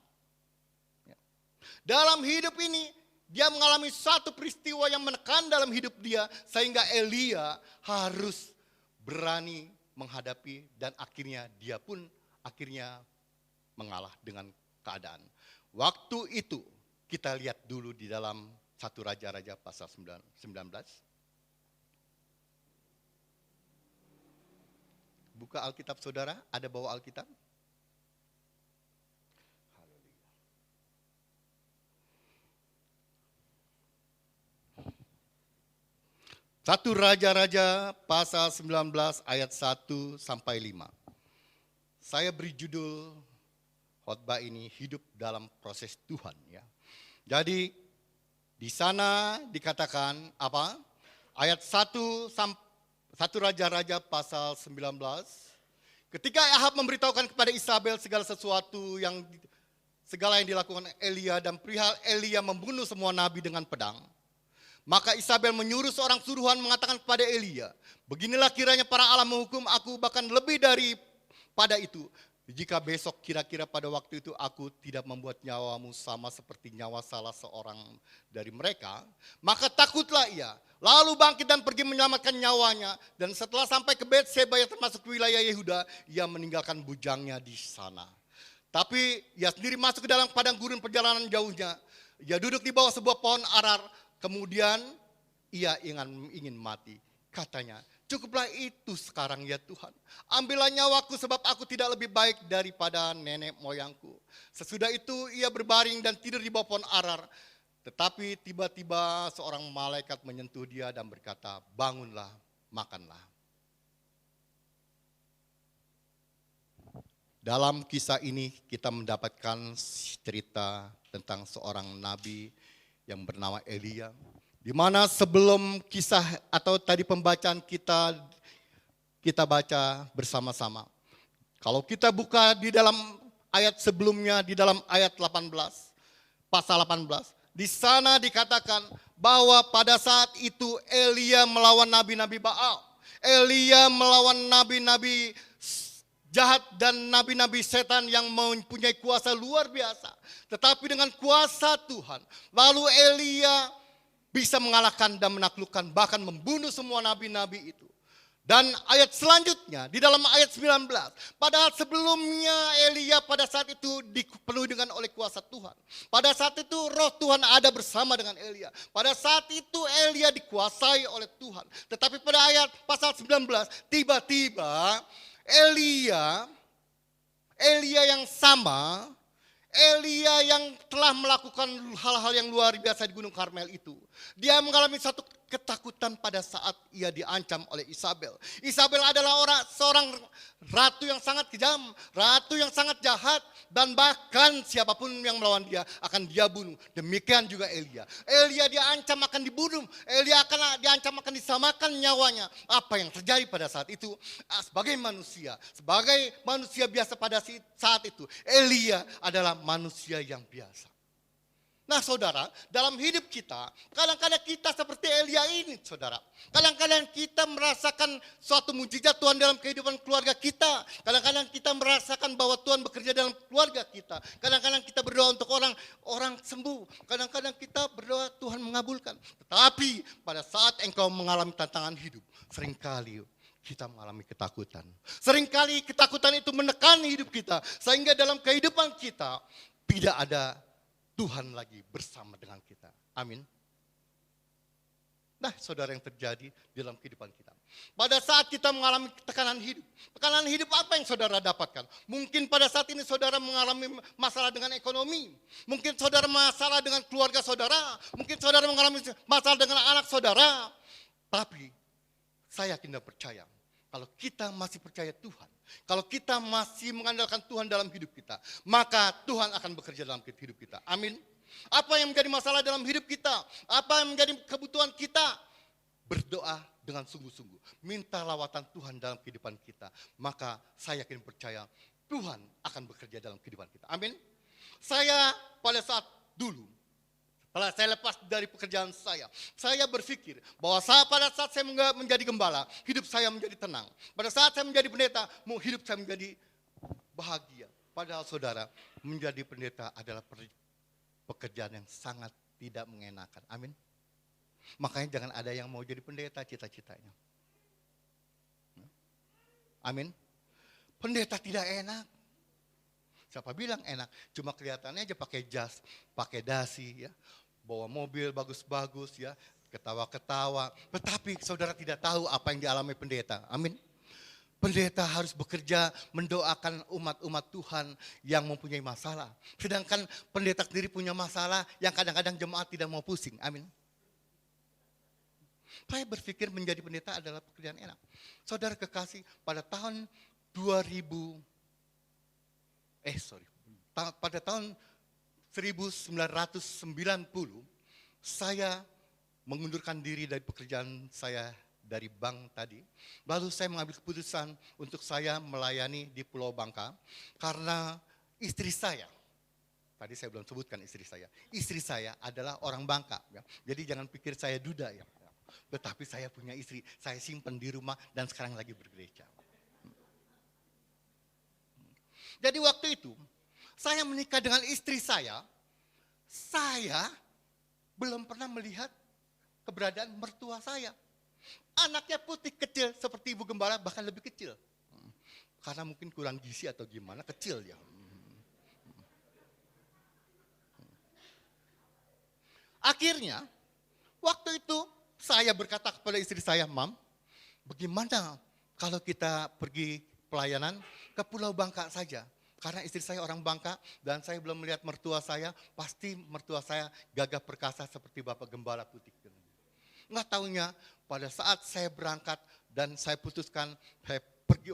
Dalam hidup ini dia mengalami satu peristiwa yang menekan dalam hidup dia. Sehingga Elia harus berani menghadapi dan akhirnya dia pun mengalah dengan keadaan. Waktu itu kita lihat dulu di dalam 1 Raja-Raja pasal 19. Buka Alkitab saudara, ada bawa Alkitab? Satu Raja-Raja pasal 19 ayat 1 sampai 5. Saya beri judul khotbah ini hidup dalam proses Tuhan ya. Jadi di sana dikatakan apa? Ayat 1 Raja-Raja pasal 19. Ketika Ahab memberitahukan kepada Isabel segala yang dilakukan Elia dan perihal Elia membunuh semua nabi dengan pedang. Maka Isabel menyuruh seorang suruhan mengatakan kepada Elia, beginilah kiranya para Allah menghukum aku bahkan lebih daripada itu. Jika besok kira-kira pada waktu itu aku tidak membuat nyawamu sama seperti nyawa salah seorang dari mereka, maka takutlah ia. Lalu bangkit dan pergi menyelamatkan nyawanya. Dan setelah sampai ke Betseba yang termasuk wilayah Yehuda, ia meninggalkan bujangnya di sana. Tapi ia sendiri masuk ke dalam padang gurun perjalanan jauhnya. Ia duduk di bawah sebuah pohon arar. Kemudian ia ingin mati. Katanya, cukuplah itu sekarang ya Tuhan. Ambillah nyawaku sebab aku tidak lebih baik daripada nenek moyangku. Sesudah itu ia berbaring dan tidur di bawah pohon arar. Tetapi tiba-tiba seorang malaikat menyentuh dia dan berkata, bangunlah, makanlah. Dalam kisah ini kita mendapatkan cerita tentang seorang nabi yang bernama Elia. Di mana sebelum kisah atau tadi pembacaan kita baca bersama-sama. Kalau kita buka di dalam ayat sebelumnya, di dalam ayat 18, pasal 18. Di sana dikatakan bahwa pada saat itu Elia melawan nabi-nabi Baal. Elia melawan nabi-nabi jahat dan nabi-nabi setan yang mempunyai kuasa luar biasa. Tetapi dengan kuasa Tuhan, lalu Elia bisa mengalahkan dan menaklukkan, bahkan membunuh semua nabi-nabi itu. Dan ayat selanjutnya, di dalam ayat 19, padahal sebelumnya Elia pada saat itu dipenuhi dengan oleh kuasa Tuhan. Pada saat itu roh Tuhan ada bersama dengan Elia. Pada saat itu Elia dikuasai oleh Tuhan. Tetapi pada ayat pasal 19, tiba-tiba Elia yang sama, Elia yang telah melakukan hal-hal yang luar biasa di Gunung Karmel itu. Dia mengalami satu ketakutan pada saat ia diancam oleh Isabel. Isabel adalah seorang ratu yang sangat kejam, ratu yang sangat jahat. Dan bahkan siapapun yang melawan dia akan dia bunuh. Demikian juga Elia. Elia diancam akan dibunuh. Elia akan diancam akan disamakan nyawanya. Apa yang terjadi pada saat itu? Sebagai manusia biasa pada saat itu, Elia adalah manusia yang biasa. Nah saudara, dalam hidup kita, kadang-kadang kita seperti Elia ini saudara. Kadang-kadang kita merasakan suatu mujizat Tuhan dalam kehidupan keluarga kita. Kadang-kadang kita merasakan bahwa Tuhan bekerja dalam keluarga kita. Kadang-kadang kita berdoa untuk orang sembuh. Kadang-kadang kita berdoa Tuhan mengabulkan. Tetapi pada saat engkau mengalami tantangan hidup, seringkali kita mengalami ketakutan. Seringkali ketakutan itu menekan hidup kita. Sehingga dalam kehidupan kita tidak ada Tuhan lagi bersama dengan kita. Amin. Nah saudara, yang terjadi dalam kehidupan kita. Pada saat kita mengalami tekanan hidup apa yang saudara dapatkan? Mungkin pada saat ini saudara mengalami masalah dengan ekonomi. Mungkin saudara masalah dengan keluarga saudara. Mungkin saudara mengalami masalah dengan anak saudara. Tapi saya yakin dan percaya, kalau kita masih percaya Tuhan, kalau kita masih mengandalkan Tuhan dalam hidup kita, maka Tuhan akan bekerja dalam hidup kita. Amin. Apa yang menjadi masalah dalam hidup kita? Apa yang menjadi kebutuhan kita? Berdoa dengan sungguh-sungguh. Minta lawatan Tuhan dalam kehidupan kita. Maka saya yakin percaya Tuhan akan bekerja dalam kehidupan kita. Amin. Saya pada saat dulu, setelah saya lepas dari pekerjaan saya berpikir bahwa pada saat saya menjadi gembala, hidup saya menjadi tenang. Pada saat saya menjadi pendeta, hidup saya menjadi bahagia. Padahal saudara, menjadi pendeta adalah pekerjaan yang sangat tidak mengenakan. Amin. Makanya jangan ada yang mau jadi pendeta cita-citanya. Amin. Pendeta tidak enak. Siapa bilang enak? Cuma kelihatannya aja pakai jas, pakai dasi, ya, bawa mobil bagus-bagus, ya, ketawa-ketawa. Tetapi saudara tidak tahu apa yang dialami pendeta. Amin. Pendeta harus bekerja mendoakan umat-umat Tuhan yang mempunyai masalah. Sedangkan pendeta sendiri punya masalah yang kadang-kadang jemaat tidak mau pusing. Amin. Saya berpikir menjadi pendeta adalah pekerjaan enak. Saudara kekasih, pada tahun pada tahun 1990, saya mengundurkan diri dari pekerjaan saya dari bank tadi. Lalu saya mengambil keputusan untuk saya melayani di Pulau Bangka karena istri saya, tadi saya belum sebutkan istri saya adalah orang Bangka. Ya. Jadi jangan pikir saya duda ya. Tetapi saya punya istri, saya simpan di rumah dan sekarang lagi bergereja. Jadi waktu itu saya menikah dengan istri saya belum pernah melihat keberadaan mertua saya. Anaknya putih kecil seperti ibu gembala, bahkan lebih kecil. Karena mungkin kurang gizi atau gimana, kecil ya. Akhirnya waktu itu saya berkata kepada istri saya, Mam, bagaimana kalau kita pergi pelayanan ke Pulau Bangka saja? Karena istri saya orang Bangka dan saya belum melihat mertua saya, pasti mertua saya gagah perkasa seperti Bapak Gembala Putih. Nggak taunya pada saat saya berangkat dan saya putuskan, saya pergi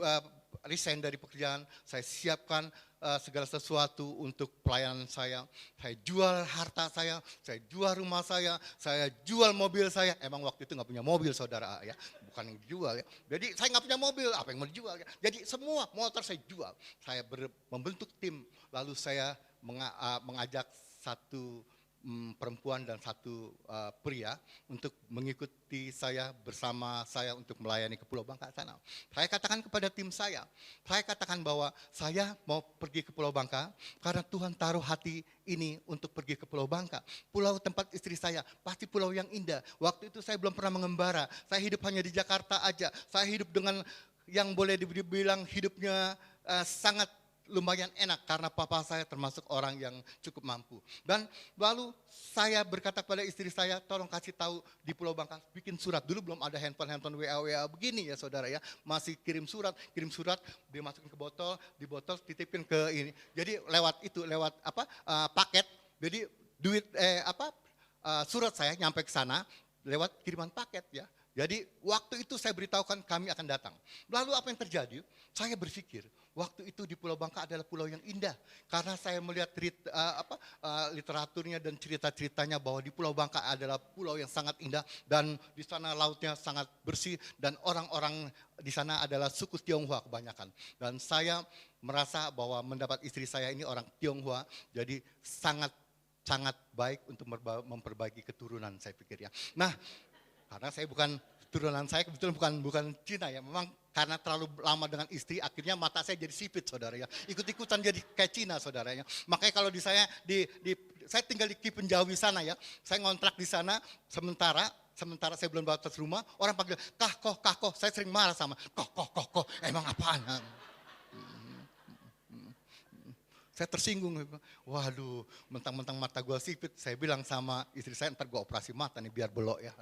resign dari pekerjaan, saya siapkan segala sesuatu untuk pelayanan saya jual harta saya jual rumah saya jual mobil saya. Emang waktu itu nggak punya mobil saudara ya, bukan yang dijual ya. Jadi saya nggak punya mobil, apa yang mau dijual ya. Jadi semua motor saya jual. Saya membentuk tim, lalu saya mengajak satu perempuan dan satu pria untuk mengikuti saya bersama saya untuk melayani ke Pulau Bangka sana. Saya katakan kepada tim saya katakan bahwa saya mau pergi ke Pulau Bangka karena Tuhan taruh hati ini untuk pergi ke Pulau Bangka. Pulau tempat istri saya, pasti pulau yang indah. Waktu itu saya belum pernah mengembara, saya hidup hanya di Jakarta aja. Saya hidup dengan yang boleh dibilang hidupnya sangat lumayan enak karena papa saya termasuk orang yang cukup mampu. Dan lalu saya berkata kepada istri saya, tolong kasih tahu di Pulau Bangka, bikin surat. Dulu belum ada handphone WA begini ya saudara ya. Masih kirim surat, dimasukin ke botol, di botol titipin ke ini. Jadi lewat paket. Jadi surat saya nyampe ke sana lewat kiriman paket ya. Jadi waktu itu saya beritahukan kami akan datang. Lalu apa yang terjadi? Saya berpikir waktu itu di Pulau Bangka adalah pulau yang indah. Karena saya melihat literaturnya dan cerita-ceritanya bahwa di Pulau Bangka adalah pulau yang sangat indah. Dan di sana lautnya sangat bersih dan orang-orang di sana adalah suku Tionghoa kebanyakan. Dan saya merasa bahwa mendapat istri saya ini orang Tionghoa, jadi sangat baik untuk memperbaiki keturunan saya pikir ya. Nah, karena saya turunan saya kebetulan bukan Cina ya, memang karena terlalu lama dengan istri, akhirnya mata saya jadi sipit saudara ya, ikut-ikutan jadi kayak Cina saudara ya. Makanya kalau saya tinggal di Kipenjawi sana ya, saya ngontrak di sana sementara saya belum batas rumah, orang panggil kah, saya sering marah sama kok, emang apaan? Saya tersinggung, waduh mentang-mentang mata gue sipit, saya bilang sama istri saya ntar gue operasi mata nih biar belok ya.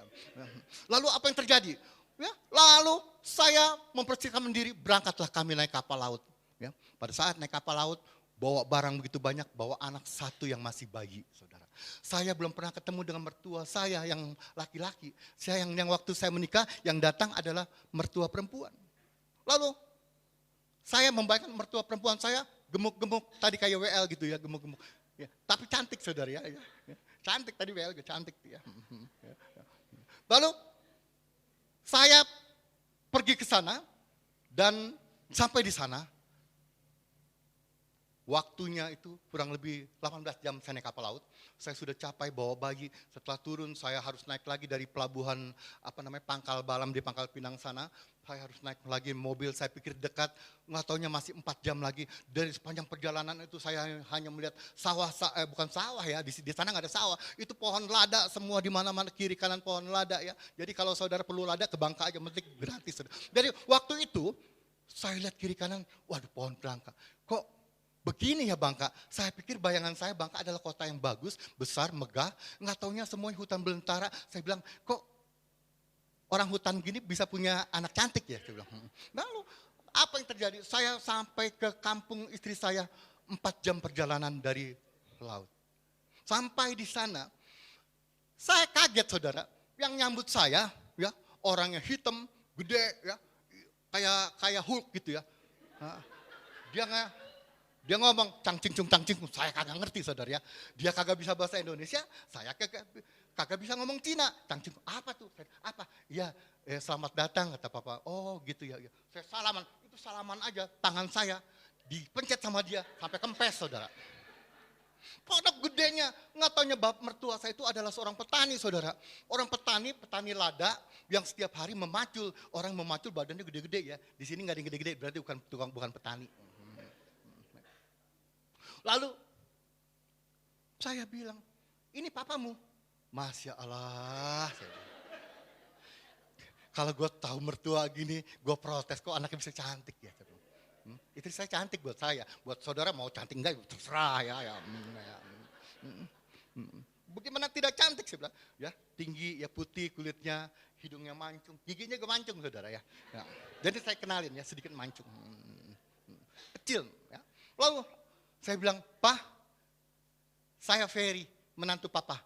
Lalu apa yang terjadi? Ya, lalu saya mempersiapkan diri, berangkatlah kami naik kapal laut. Ya, pada saat naik kapal laut, bawa barang begitu banyak, bawa anak satu yang masih bayi, saudara. Saya belum pernah ketemu dengan mertua saya yang laki-laki. Saya yang waktu saya menikah, yang datang adalah mertua perempuan. Lalu saya membayangkan mertua perempuan saya gemuk-gemuk, tadi kayak WL gitu ya, gemuk-gemuk. Ya, tapi cantik saudara ya. Cantik tadi WL, cantik ya. Lalu saya pergi ke sana dan sampai di sana Waktunya itu kurang lebih 18 jam saya naik kapal laut. Saya sudah capai bawa bayi. Setelah turun saya harus naik lagi dari pelabuhan Pangkal Balam di Pangkal Pinang sana. Saya harus naik lagi mobil, saya pikir dekat, nggak taunya masih 4 jam lagi. Dari sepanjang perjalanan itu saya hanya melihat sawah, bukan sawah ya, di sana nggak ada sawah. Itu pohon lada semua di mana-mana, kiri kanan pohon lada ya. Jadi kalau saudara perlu lada ke Bangka aja, metik gratis. Jadi waktu itu saya lihat kiri kanan, waduh pohon Bangka. Kok begini ya Bangka? Saya pikir bayangan saya Bangka adalah kota yang bagus, besar, megah. Nggak taunya semuanya hutan belantara. Saya bilang, kok orang hutan gini bisa punya anak cantik ya? Saya bilang. Lalu apa yang terjadi? Saya sampai ke kampung istri saya 4 jam perjalanan dari laut. Sampai di sana, saya kaget saudara. Yang nyambut saya, ya orangnya hitam, gede, ya kayak Hulk gitu ya. Dia ngomong cangcing, saya kagak ngerti saudara ya. Dia kagak bisa bahasa Indonesia, saya kagak bisa ngomong Cina. Cangcing, apa tuh? Apa? Ya, selamat datang kata papa. Oh gitu ya. Saya salaman, itu salaman aja, tangan saya dipencet sama dia sampai kempes saudara. Pondok gedenya, nggak taunya bab mertua saya itu adalah seorang petani saudara. Orang petani lada yang setiap hari memacul. Orang memacul badannya gede-gede ya. Di sini nggak ada yang gede-gede, berarti bukan petani. Lalu saya bilang, ini papamu? Masya Allah. Kalau gue tahu mertua gini, gue protes, kok anaknya bisa cantik ya. Istri saya cantik buat saya, buat saudara mau cantik enggak, terserah ya. Bagaimana tidak cantik sih bilang, ya tinggi, ya putih kulitnya, hidungnya mancung, giginya juga mancung saudara ya. Jadi saya kenalin ya sedikit mancung, kecil ya. Lalu saya bilang, Pak, saya Ferry, menantu papa.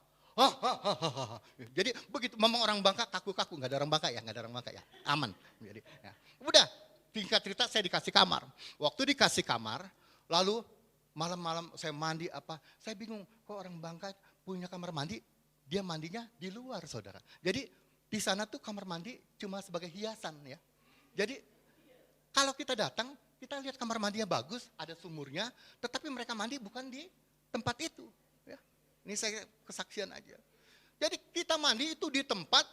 Jadi begitu, memang orang Bangka kaku-kaku, nggak ada orang Bangka ya, aman. Jadi, ya. Udah, tingkat cerita saya dikasih kamar. Waktu dikasih kamar, lalu malam-malam saya mandi saya bingung, kok orang Bangka punya kamar mandi, dia mandinya di luar saudara. Jadi di sana tuh kamar mandi cuma sebagai hiasan ya. Jadi kalau kita datang, kita lihat kamar mandinya bagus, ada sumurnya, tetapi mereka mandi bukan di tempat itu. Ya. Ini saya kesaksian aja. Jadi kita mandi itu di tempat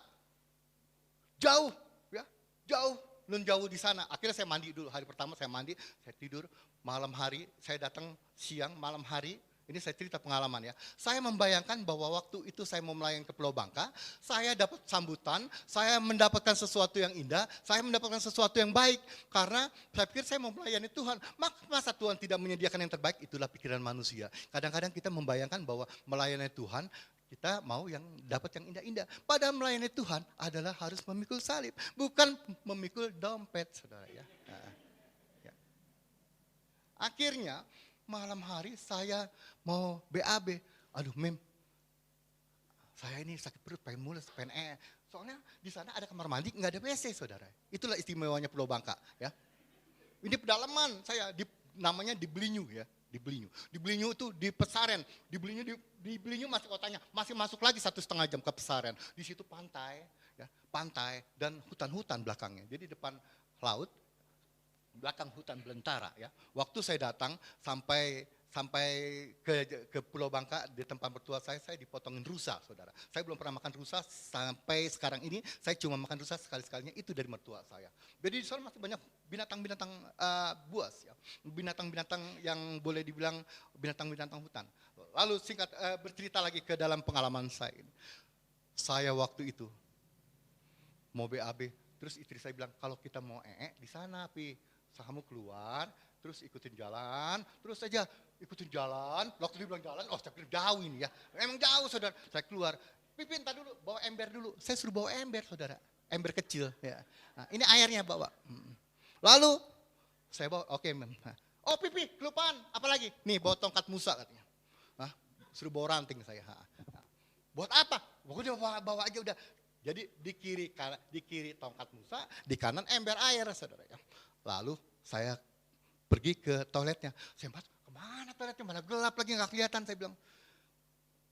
jauh, ya, jauh di sana. Akhirnya saya mandi dulu, hari pertama saya mandi, saya tidur, malam hari, saya datang siang, malam hari, ini saya cerita pengalaman ya. Saya membayangkan bahwa waktu itu saya mau melayani ke Pulau Bangka, saya dapat sambutan, saya mendapatkan sesuatu yang indah, saya mendapatkan sesuatu yang baik. Karena saya pikir saya mau melayani Tuhan. Masa Tuhan tidak menyediakan yang terbaik? Itulah pikiran manusia. Kadang-kadang kita membayangkan bahwa melayani Tuhan, kita mau yang dapat yang indah-indah. Padahal melayani Tuhan adalah harus memikul salib, bukan memikul dompet, saudara ya. Ya. Akhirnya malam hari saya mau BAB. Aduh Mem, saya ini sakit perut, pengen mules, soalnya di sana ada kamar mandi, nggak ada WC saudara. Itulah istimewanya Pulau Bangka ya. Ini pedalaman saya, namanya di Belinyu ya. Di Belinyu itu di Pesaren. Di Belinyu masih kotanya, masih masuk lagi 1,5 jam ke Pesaren. Di situ pantai, ya, pantai dan hutan-hutan belakangnya. Jadi depan laut, belakang hutan belantara ya. Waktu saya datang sampai ke Pulau Bangka di tempat mertua saya dipotongin rusa, saudara. Saya belum pernah makan rusa sampai sekarang ini. Saya cuma makan rusa sekali-sekalinya itu dari mertua saya. Jadi di sana masih banyak binatang-binatang buas, ya, binatang-binatang yang boleh dibilang binatang-binatang hutan. Lalu singkat bercerita lagi ke dalam pengalaman saya ini. Saya waktu itu mau BAB, terus istri saya bilang kalau kita mau di sana, kamu keluar, terus ikutin jalan, terus saja ikutin jalan. Waktu dia bilang jalan, saya pikir jauh ini ya. Emang jauh saudara. Saya keluar, Pipi entar dulu, bawa ember dulu. Saya suruh bawa ember saudara, ember kecil. Ya. Nah, ini airnya bawa. Lalu saya bawa, oke Mem. Oh Pipi, kelupaan, apalagi? Nih bawa tongkat Musa katanya. Suruh bawa ranting saya. Buat apa? Pokoknya bawa aja udah. Jadi di kiri tongkat Musa, di kanan ember air saudara ya. Lalu saya pergi ke toiletnya. Saya bilang, kemana toiletnya? Mana gelap lagi nggak kelihatan. Saya bilang,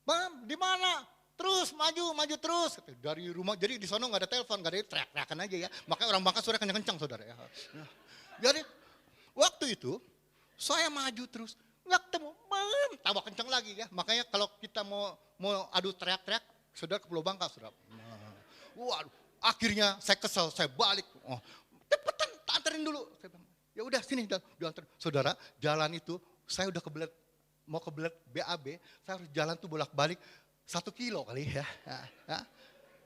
Bang, di mana? Terus maju terus. Dari rumah, jadi di sana nggak ada telepon, nggak ada teriak-teriakan aja ya. Makanya orang Bangka suara kencang-kencang saudara ya. Jadi waktu itu saya maju terus, nggak ketemu, tambah kencang lagi ya. Makanya kalau kita mau adu teriak-teriak, saudara ke Pulau Bangka, saudara. Waduh, akhirnya saya kesel, saya balik. Oh, cepetan, anterin dulu. Saya bilang, ya udah sini, diantar. Saudara, jalan itu saya udah kebelet, mau kebelet BAB, saya harus jalan tuh bolak-balik 1 kilo kali ya.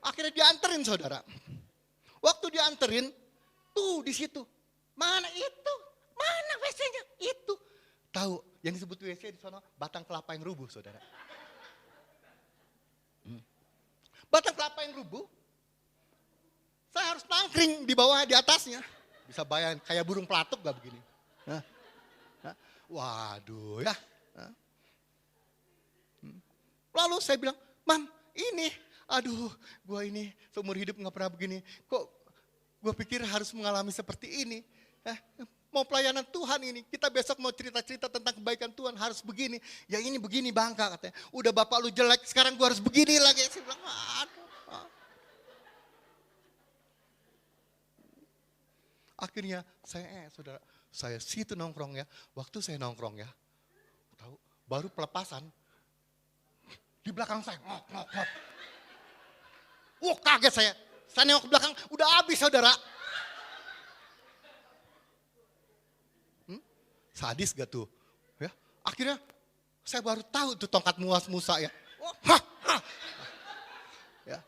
Akhirnya dianterin saudara. Waktu dianterin, tuh di situ. Mana itu? Mana WC-nya? Itu. Tahu, yang disebut WC di sana batang kelapa yang rubuh saudara. Batang kelapa yang rubuh, saya harus nangkring di bawah, di atasnya. Bisa bayangin, kayak burung pelatuk gak begini. Waduh ya. Lalu saya bilang, Mam ini, aduh gua ini seumur hidup gak pernah begini. Kok gua pikir harus mengalami seperti ini. Mau pelayanan Tuhan ini, kita besok mau cerita-cerita tentang kebaikan Tuhan harus begini. Ya ini begini Bangka katanya. Udah bapak lu jelek, sekarang gua harus begini lagi. Saya bilang, aduh. Akhirnya saudara, saya situ nongkrong ya. Waktu saya nongkrong ya, tahu baru pelepasan di belakang saya. Ngok. Wah kaget saya. Saya nengok ke belakang, udah habis saudara. Sadis gak tuh? Ya, akhirnya saya baru tahu tuh tongkat Musa ya. Ya.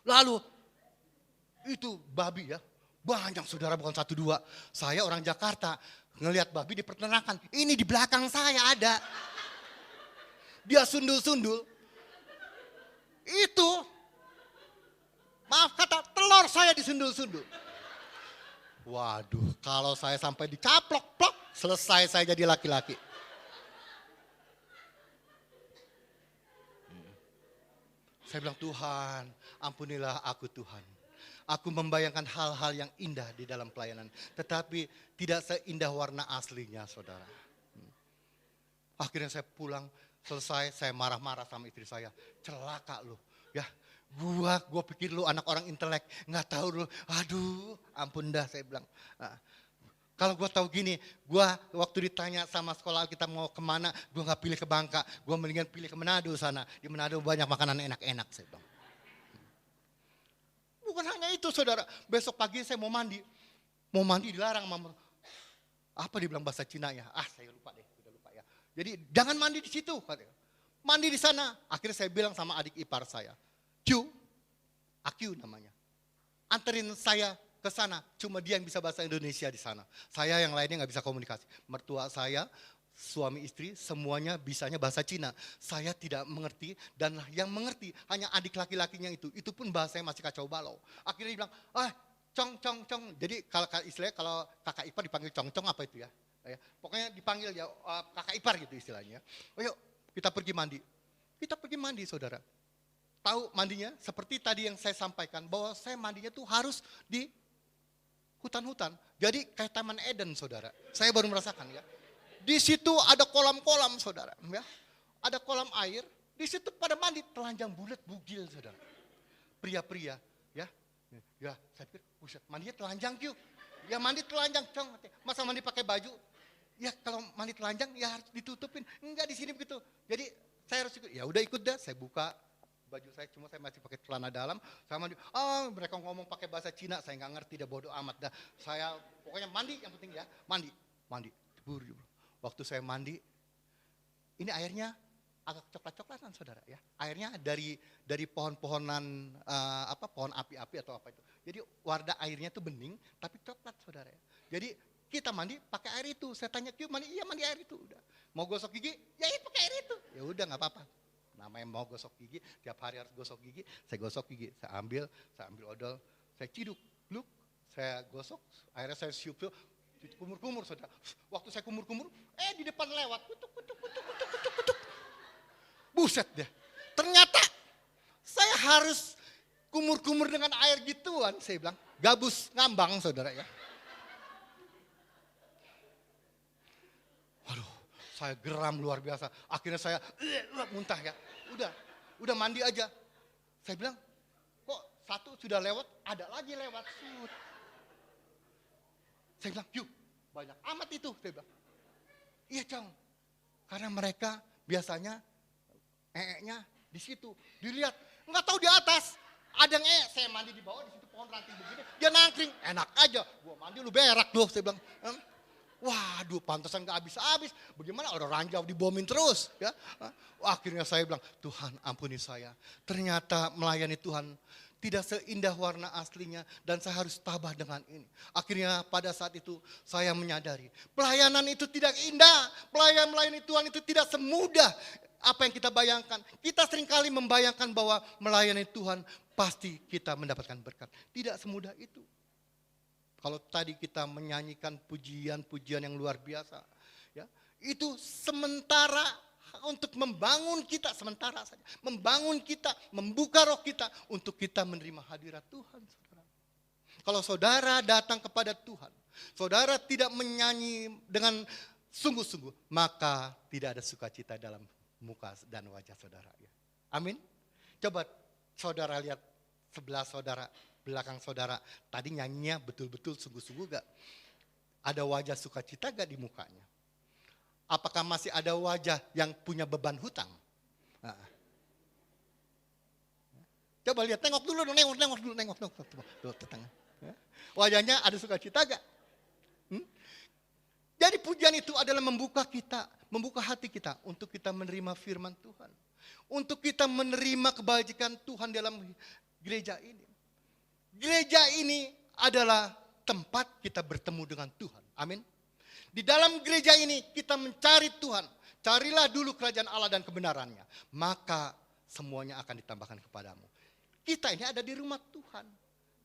Lalu itu babi ya, banyak saudara bukan 1 2. Saya orang Jakarta ngelihat babi di peternakan. Ini di belakang saya ada. Dia sundul-sundul. Itu, maaf kata, telur saya disundul-sundul. Waduh, kalau saya sampai dicaplok, plok, selesai saya jadi laki-laki. Saya bilang, Tuhan, ampunilah aku Tuhan. Aku membayangkan hal-hal yang indah di dalam pelayanan. Tetapi tidak seindah warna aslinya saudara. Akhirnya saya pulang, selesai saya marah-marah sama istri saya. Celaka lu, ya. Gua pikir lu anak orang intelek, nggak tahu lu. Aduh, ampun dah saya bilang. Kalau gua tahu gini, gua waktu ditanya sama sekolah kita mau kemana, gua nggak pilih ke Bangka, gua mendingan pilih ke Manado sana. Di Manado banyak makanan enak-enak saya bilang. Bukan hanya itu saudara, besok pagi saya mau mandi dilarang mama. Apa dibilang bahasa Cina ya? Saya lupa deh, udah lupa ya. Jadi jangan mandi di situ, katanya. Mandi di sana. Akhirnya saya bilang sama adik ipar saya, Q namanya, anterin saya ke sana. Cuma dia yang bisa bahasa Indonesia di sana. Saya yang lainnya nggak bisa komunikasi. Mertua saya, suami istri semuanya bisanya bahasa Cina. Saya tidak mengerti dan yang mengerti hanya adik laki-lakinya itu. Itu pun bahasanya masih kacau balau. Akhirnya dia bilang, cong. Jadi kalau istilahnya kalau kakak ipar dipanggil cong apa itu ya? Pokoknya dipanggil ya kakak ipar gitu istilahnya. Oh yuk kita pergi mandi. Kita pergi mandi saudara. Tahu mandinya seperti tadi yang saya sampaikan bahwa saya mandinya tuh harus di hutan-hutan. Jadi kayak Taman Eden saudara. Saya baru merasakan ya. Di situ ada kolam-kolam saudara, ya. Ada kolam air, di situ pada mandi telanjang bulat bugil saudara. Pria-pria, ya. Ya, saya pikir, buset, mandinya telanjang Q. Ya mandi telanjang, cong. Masa mandi pakai baju? Ya kalau mandi telanjang ya harus ditutupin. Enggak di sini begitu. Jadi saya harus ikut. Ya udah ikut dah, saya buka baju saya, cuma saya masih pakai celana dalam. Saya mandi, mereka ngomong pakai bahasa Cina, saya nggak ngerti, dah bodoh amat dah. Saya pokoknya mandi yang penting ya, mandi. Jebur. Waktu saya mandi, ini airnya agak coklat-coklatan saudara ya. Airnya dari pohon-pohonan pohon api-api atau apa itu. Jadi warna airnya tuh bening tapi coklat saudara ya. Jadi kita mandi pakai air itu. Saya tanya, "Q, mandi?" "Iya, mandi air itu." Udah. "Mau gosok gigi?" "Ya, pakai air itu." Ya udah nggak apa-apa. Namanya mau gosok gigi, tiap hari harus gosok gigi. Saya gosok gigi, saya ambil odol, saya ciduk, saya gosok, akhirnya saya siup, kumur-kumur saudara. Waktu saya kumur-kumur, di depan lewat, kutuk. Buset deh, ternyata saya harus kumur-kumur dengan air gituan, saya bilang, gabus ngambang saudara ya. Waduh, saya geram luar biasa. Akhirnya saya muntah ya. Udah mandi aja. Saya bilang, kok satu sudah lewat, ada lagi lewat. Saya bilang, yuk banyak amat itu. Saya bilang, iya Cang. Karena mereka biasanya nya di situ. Dilihat, nggak tahu di atas. Ada yang saya mandi di bawah, di situ pohon ranting begini. Dia nangkring, enak aja. Gua mandi lu berak loh. Saya bilang, waduh pantesan gak habis-habis. Bagaimana orang ranjau dibomin terus. Ya. Akhirnya saya bilang, Tuhan ampuni saya. Ternyata melayani Tuhan tidak seindah warna aslinya dan saya harus tabah dengan ini. Akhirnya pada saat itu saya menyadari pelayanan itu tidak indah. Melayani Tuhan itu tidak semudah apa yang kita bayangkan. Kita seringkali membayangkan bahwa melayani Tuhan pasti kita mendapatkan berkat. Tidak semudah itu. Kalau tadi kita menyanyikan pujian-pujian yang luar biasa, ya, itu sementara untuk membangun kita, sementara saja. Membangun kita, membuka roh kita untuk kita menerima hadirat Tuhan. Saudara. Kalau saudara datang kepada Tuhan, saudara tidak menyanyi dengan sungguh-sungguh, maka tidak ada sukacita dalam muka dan wajah saudara. Ya. Amin. Coba saudara lihat sebelah saudara, belakang saudara. Tadi nyanyinya betul-betul sungguh-sungguh gak? Ada wajah sukacita gak di mukanya? Apakah masih ada wajah yang punya beban hutang? Nah. Coba lihat, tengok dulu, nengok. Tuh, tetangga. Wajahnya ada sukacita gak? Jadi pujian itu adalah membuka kita, membuka hati kita untuk kita menerima firman Tuhan. Untuk kita menerima kebajikan Tuhan dalam gereja ini. Gereja ini adalah tempat kita bertemu dengan Tuhan. Amin. Di dalam gereja ini kita mencari Tuhan. Carilah dulu kerajaan Allah dan kebenarannya. Maka semuanya akan ditambahkan kepadamu. Kita ini ada di rumah Tuhan.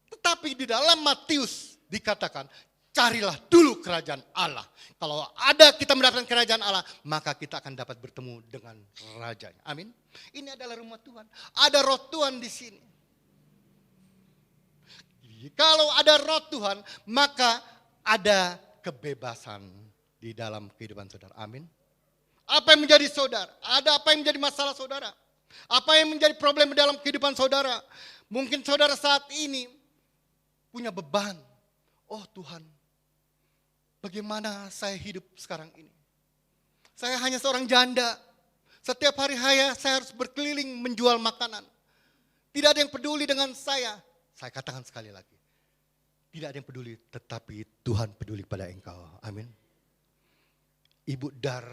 Tetapi di dalam Matius dikatakan, carilah dulu kerajaan Allah. Kalau ada kita mendapatkan kerajaan Allah, maka kita akan dapat bertemu dengan rajanya. Amin. Ini adalah rumah Tuhan. Ada roh Tuhan di sini. Kalau ada roh Tuhan, maka ada kebebasan di dalam kehidupan saudara. Amin. Apa yang menjadi saudara? Ada apa yang menjadi masalah saudara? Apa yang menjadi problem dalam kehidupan saudara? Mungkin saudara saat ini punya beban. Oh Tuhan, bagaimana saya hidup sekarang ini? Saya hanya seorang janda. Setiap hari saya harus berkeliling menjual makanan. Tidak ada yang peduli dengan saya. Saya katakan sekali lagi. Tidak ada yang peduli, tetapi Tuhan peduli pada engkau. Amin. Ibu Dar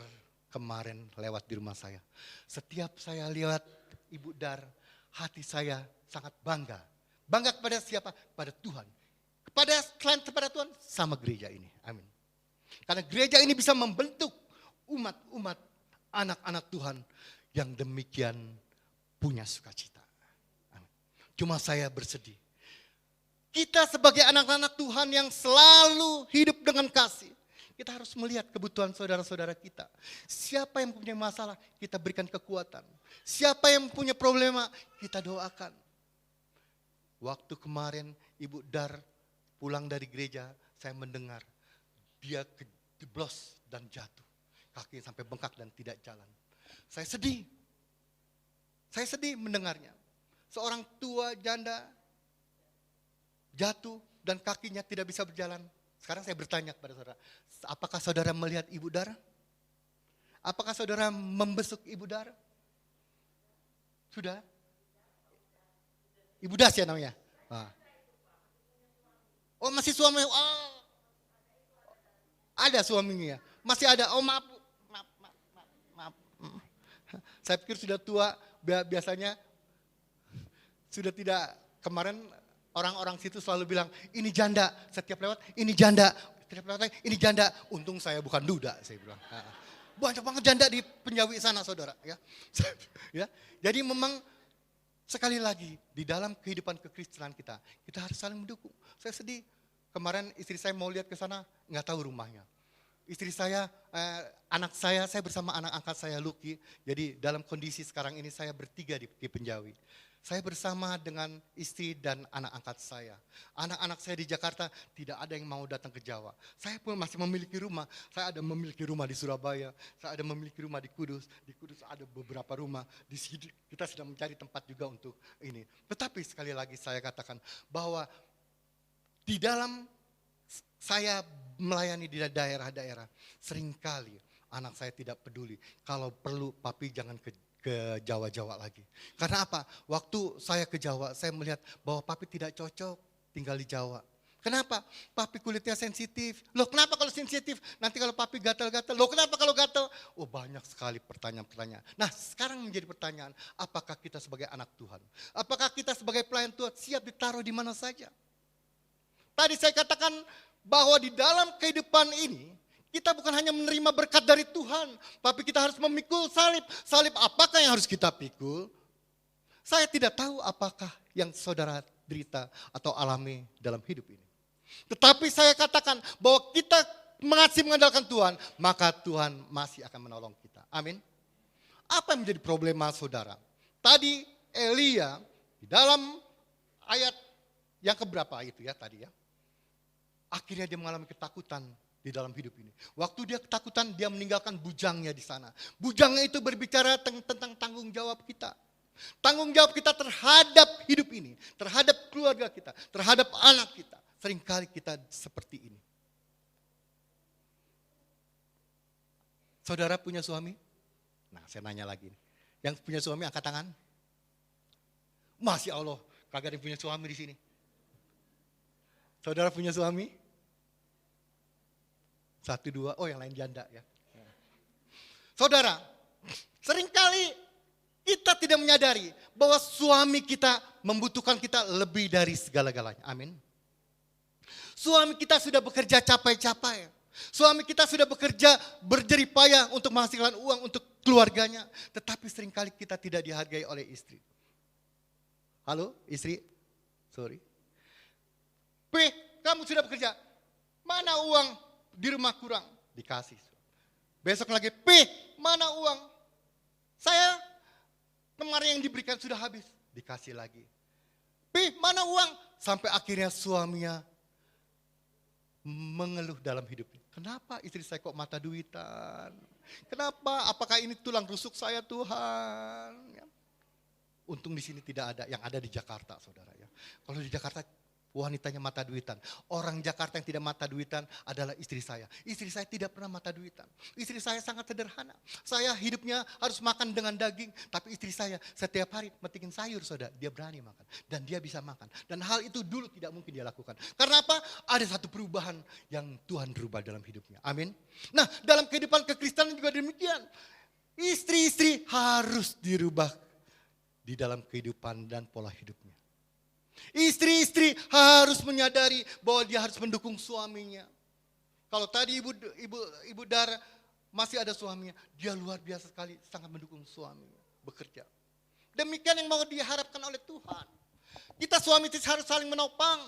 kemarin lewat di rumah saya. Setiap saya lihat Ibu Dar, hati saya sangat bangga. Bangga kepada siapa? Pada Tuhan. Kepada Tuhan sama gereja ini. Amin. Karena gereja ini bisa membentuk umat-umat anak-anak Tuhan yang demikian punya sukacita. Amin. Cuma saya bersedih. Kita sebagai anak-anak Tuhan yang selalu hidup dengan kasih. Kita harus melihat kebutuhan saudara-saudara kita. Siapa yang punya masalah, kita berikan kekuatan. Siapa yang punya problema, kita doakan. Waktu kemarin Ibu Dar pulang dari gereja, saya mendengar dia kejeblos dan jatuh. Kaki sampai bengkak dan tidak jalan. Saya sedih. Saya sedih mendengarnya. Seorang tua janda jatuh dan kakinya tidak bisa berjalan. Sekarang saya bertanya kepada saudara, apakah saudara melihat Ibu Dar? Apakah saudara membesuk Ibu Dar? Sudah? Ibu Das ya namanya? Oh masih suami? Oh, ada suaminya ya? Masih ada? Oh maaf. Saya pikir sudah tua, biasanya sudah tidak. Kemarin orang-orang situ selalu bilang, ini janda. Setiap lewat, ini janda. Setiap lewat, ini janda. Untung saya bukan duda, saya bilang. Banyak banget janda di Penjawi sana, saudara. Ya. Ya. Jadi memang sekali lagi, di dalam kehidupan kekristenan kita harus saling mendukung. Saya sedih, kemarin istri saya mau lihat ke sana, nggak tahu rumahnya. Istri saya, anak saya bersama anak angkat saya Lucky. Jadi dalam kondisi sekarang ini saya bertiga di Penjawi. Saya bersama dengan istri dan anak angkat saya. Anak-anak saya di Jakarta tidak ada yang mau datang ke Jawa. Saya pun masih memiliki rumah. Saya ada memiliki rumah di Surabaya. Saya ada memiliki rumah di Kudus. Di Kudus ada beberapa rumah. Di sini kita sedang mencari tempat juga untuk ini. Tetapi sekali lagi saya katakan bahwa di dalam Saya melayani di daerah-daerah, seringkali anak saya tidak peduli. Kalau perlu papi jangan ke Jawa-Jawa lagi. Karena apa? Waktu saya ke Jawa, saya melihat bahwa papi tidak cocok tinggal di Jawa. Kenapa? Papi kulitnya sensitif. Loh kenapa kalau sensitif? Nanti kalau papi gatal-gatal. Loh kenapa kalau gatal? Oh banyak sekali pertanyaan-pertanyaan. Nah sekarang menjadi pertanyaan, apakah kita sebagai anak Tuhan? Apakah kita sebagai pelayan Tuhan siap ditaruh di mana saja? Tadi saya katakan bahwa di dalam kehidupan ini, kita bukan hanya menerima berkat dari Tuhan, tapi kita harus memikul salib. Salib apakah yang harus kita pikul? Saya tidak tahu apakah yang saudara derita atau alami dalam hidup ini. Tetapi saya katakan bahwa kita masih mengandalkan Tuhan, maka Tuhan masih akan menolong kita. Amin. Apa yang menjadi problema saudara? Tadi Elia di dalam ayat yang keberapa itu ya tadi ya. Akhirnya dia mengalami ketakutan di dalam hidup ini. Waktu dia ketakutan, dia meninggalkan bujangnya di sana. Bujangnya itu berbicara tentang tanggung jawab kita. Tanggung jawab kita terhadap hidup ini, terhadap keluarga kita, terhadap anak kita. Seringkali kita seperti ini. Saudara punya suami? Nah saya nanya lagi. Yang punya suami angkat tangan. Masya Allah, kagak ada yang punya suami di sini. Saudara punya suami? 1, 2, oh yang lain janda ya. Saudara, seringkali kita tidak menyadari bahwa suami kita membutuhkan kita lebih dari segala-galanya. Amin. Suami kita sudah bekerja capai-capai. Suami kita sudah bekerja berjeripayah untuk menghasilkan uang untuk keluarganya. Tetapi seringkali kita tidak dihargai oleh istri. Halo istri, sorry. P, kamu sudah bekerja. Mana uang di rumah kurang? Dikasih. Besok lagi, P, mana uang? Saya kemarin yang diberikan sudah habis. Dikasih lagi. P, mana uang? Sampai akhirnya suaminya mengeluh dalam hidupnya. Kenapa istri saya kok mata duitan? Kenapa? Apakah ini tulang rusuk saya Tuhan? Ya. Untung di sini tidak ada, yang ada di Jakarta saudara ya. Kalau di Jakarta wanitanya mata duitan. Orang Jakarta yang tidak mata duitan adalah istri saya. Istri saya tidak pernah mata duitan. Istri saya sangat sederhana. Saya hidupnya harus makan dengan daging. Tapi istri saya setiap hari metikin sayur saudara. Dia berani makan. Dan dia bisa makan. Dan hal itu dulu tidak mungkin dia lakukan. Karena apa? Ada satu perubahan yang Tuhan rubah dalam hidupnya. Amin. Nah dalam kehidupan kekristenan juga demikian. Istri-istri harus dirubah di dalam kehidupan dan pola hidupnya. Istri-istri harus menyadari bahwa dia harus mendukung suaminya. Kalau tadi ibu Dara masih ada suaminya, dia luar biasa sekali sangat mendukung suaminya, bekerja. Demikian yang mau diharapkan oleh Tuhan. Kita suami istri harus saling menopang,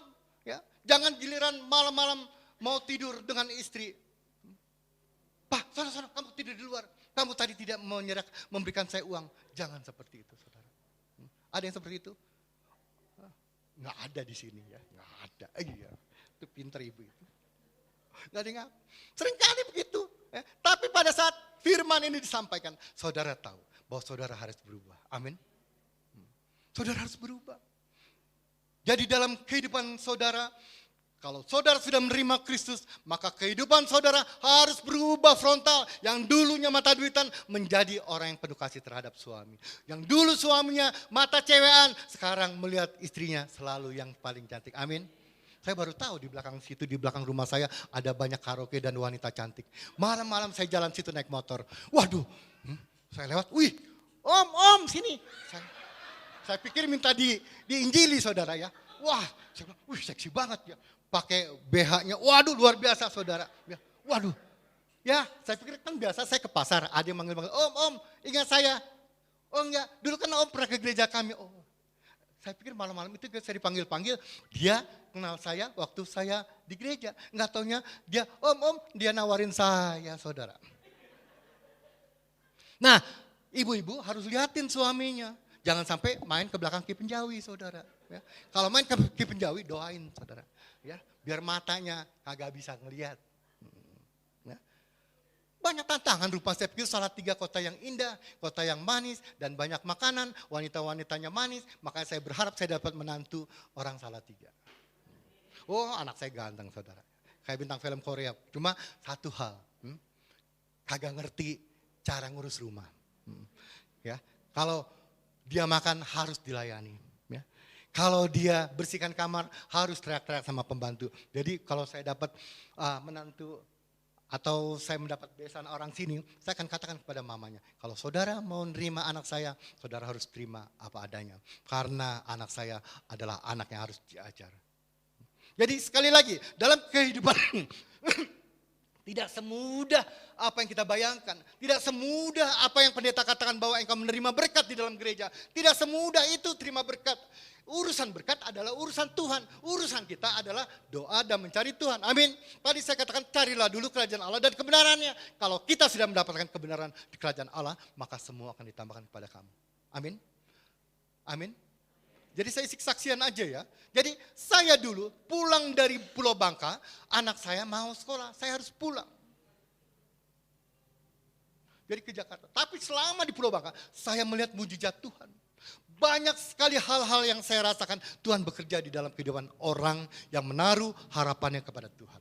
ya. Jangan giliran malam-malam mau tidur dengan istri. Pak, sana kamu tidur di luar. Kamu tadi tidak memberikan saya uang. Jangan seperti itu, saudara. Ada yang seperti itu? Nggak ada di sini ya, nggak ada. Iya, itu pintar ibu itu. Nggak ada yang seringkali begitu. Tapi pada saat firman ini disampaikan, saudara tahu bahwa saudara harus berubah. Amin. Saudara harus berubah. Jadi dalam kehidupan saudara, kalau saudara sudah menerima Kristus, maka kehidupan saudara harus berubah frontal. Yang dulunya mata duitan menjadi orang yang penuh kasih terhadap suami. Yang dulu suaminya mata cewekan, sekarang melihat istrinya selalu yang paling cantik. Amin. Saya baru tahu di belakang situ, di belakang rumah saya ada banyak karaoke dan wanita cantik. Malam-malam saya jalan situ naik motor. Waduh, saya lewat, wih, om sini. Saya pikir minta diinjili saudara ya. Wah, saya bilang, wih seksi banget ya. Pakai BH-nya, waduh luar biasa saudara. Waduh, ya saya pikir kan biasa saya ke pasar, ada yang manggil-manggil, om ingat saya. Oh enggak, dulu kan om pernah ke gereja kami. Oh, saya pikir malam-malam itu saya dipanggil-panggil, dia kenal saya waktu saya di gereja. Enggak taunya dia, om, dia nawarin saya saudara. Nah, ibu-ibu harus liatin suaminya. Jangan sampai main ke belakang Ki Penjawi saudara. Ya. Kalau main ke Ki Penjawi doain saudara. Ya, biar matanya kagak bisa ngelihat. Ya. Banyak tantangan rupa saya pikir Salatiga kota yang indah, kota yang manis dan banyak makanan, wanita-wanitanya manis, makanya saya berharap saya dapat menantu orang Salatiga. Oh, anak saya ganteng saudara. kayak bintang film Korea. Cuma satu hal, kagak ngerti cara ngurus rumah. Ya, kalau dia makan harus dilayani. Ya. Kalau dia bersihkan kamar harus teriak-teriak sama pembantu. Jadi kalau saya dapat menantu atau saya mendapat besaran orang sini, saya akan katakan kepada mamanya, kalau saudara mau nerima anak saya, saudara harus terima apa adanya. Karena anak saya adalah anak yang harus diajar. Jadi sekali lagi, dalam kehidupan tidak semudah apa yang kita bayangkan. Tidak semudah apa yang pendeta katakan bahwa engkau menerima berkat di dalam gereja. Tidak semudah itu terima berkat. Urusan berkat adalah urusan Tuhan. Urusan kita adalah doa dan mencari Tuhan. Amin. Tadi saya katakan carilah dulu kerajaan Allah dan kebenarannya. Kalau kita sudah mendapatkan kebenaran di kerajaan Allah, maka semua akan ditambahkan kepada kamu. Amin. Amin. Jadi saya isi kesaksian aja ya. Jadi saya dulu pulang dari Pulau Bangka, anak saya mau sekolah, saya harus pulang. Jadi ke Jakarta. Tapi selama di Pulau Bangka, saya melihat mujizat Tuhan. Banyak sekali hal-hal yang saya rasakan Tuhan bekerja di dalam kehidupan orang yang menaruh harapannya kepada Tuhan.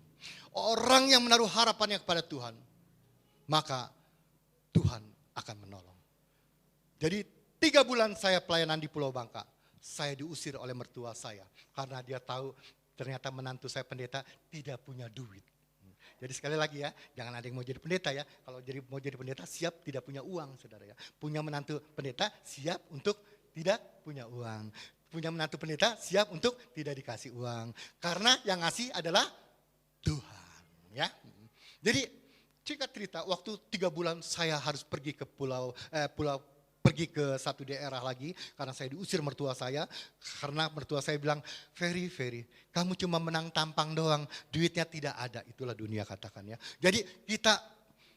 Orang yang menaruh harapannya kepada Tuhan, maka Tuhan akan menolong. Jadi 3 bulan saya pelayanan di Pulau Bangka. Saya diusir oleh mertua saya karena dia tahu ternyata menantu saya pendeta tidak punya duit. Jadi sekali lagi ya, jangan ada yang mau jadi pendeta ya. Kalau mau jadi pendeta siap tidak punya uang, saudara ya. Punya menantu pendeta siap untuk tidak punya uang. Punya menantu pendeta siap untuk tidak dikasih uang. Karena yang ngasih adalah Tuhan ya. Jadi singkat cerita, waktu 3 bulan saya harus pergi ke pergi ke satu daerah lagi karena saya diusir mertua saya. Karena mertua saya bilang, Ferry, kamu cuma menang tampang doang, duitnya tidak ada. Itulah dunia katakan ya. Jadi kita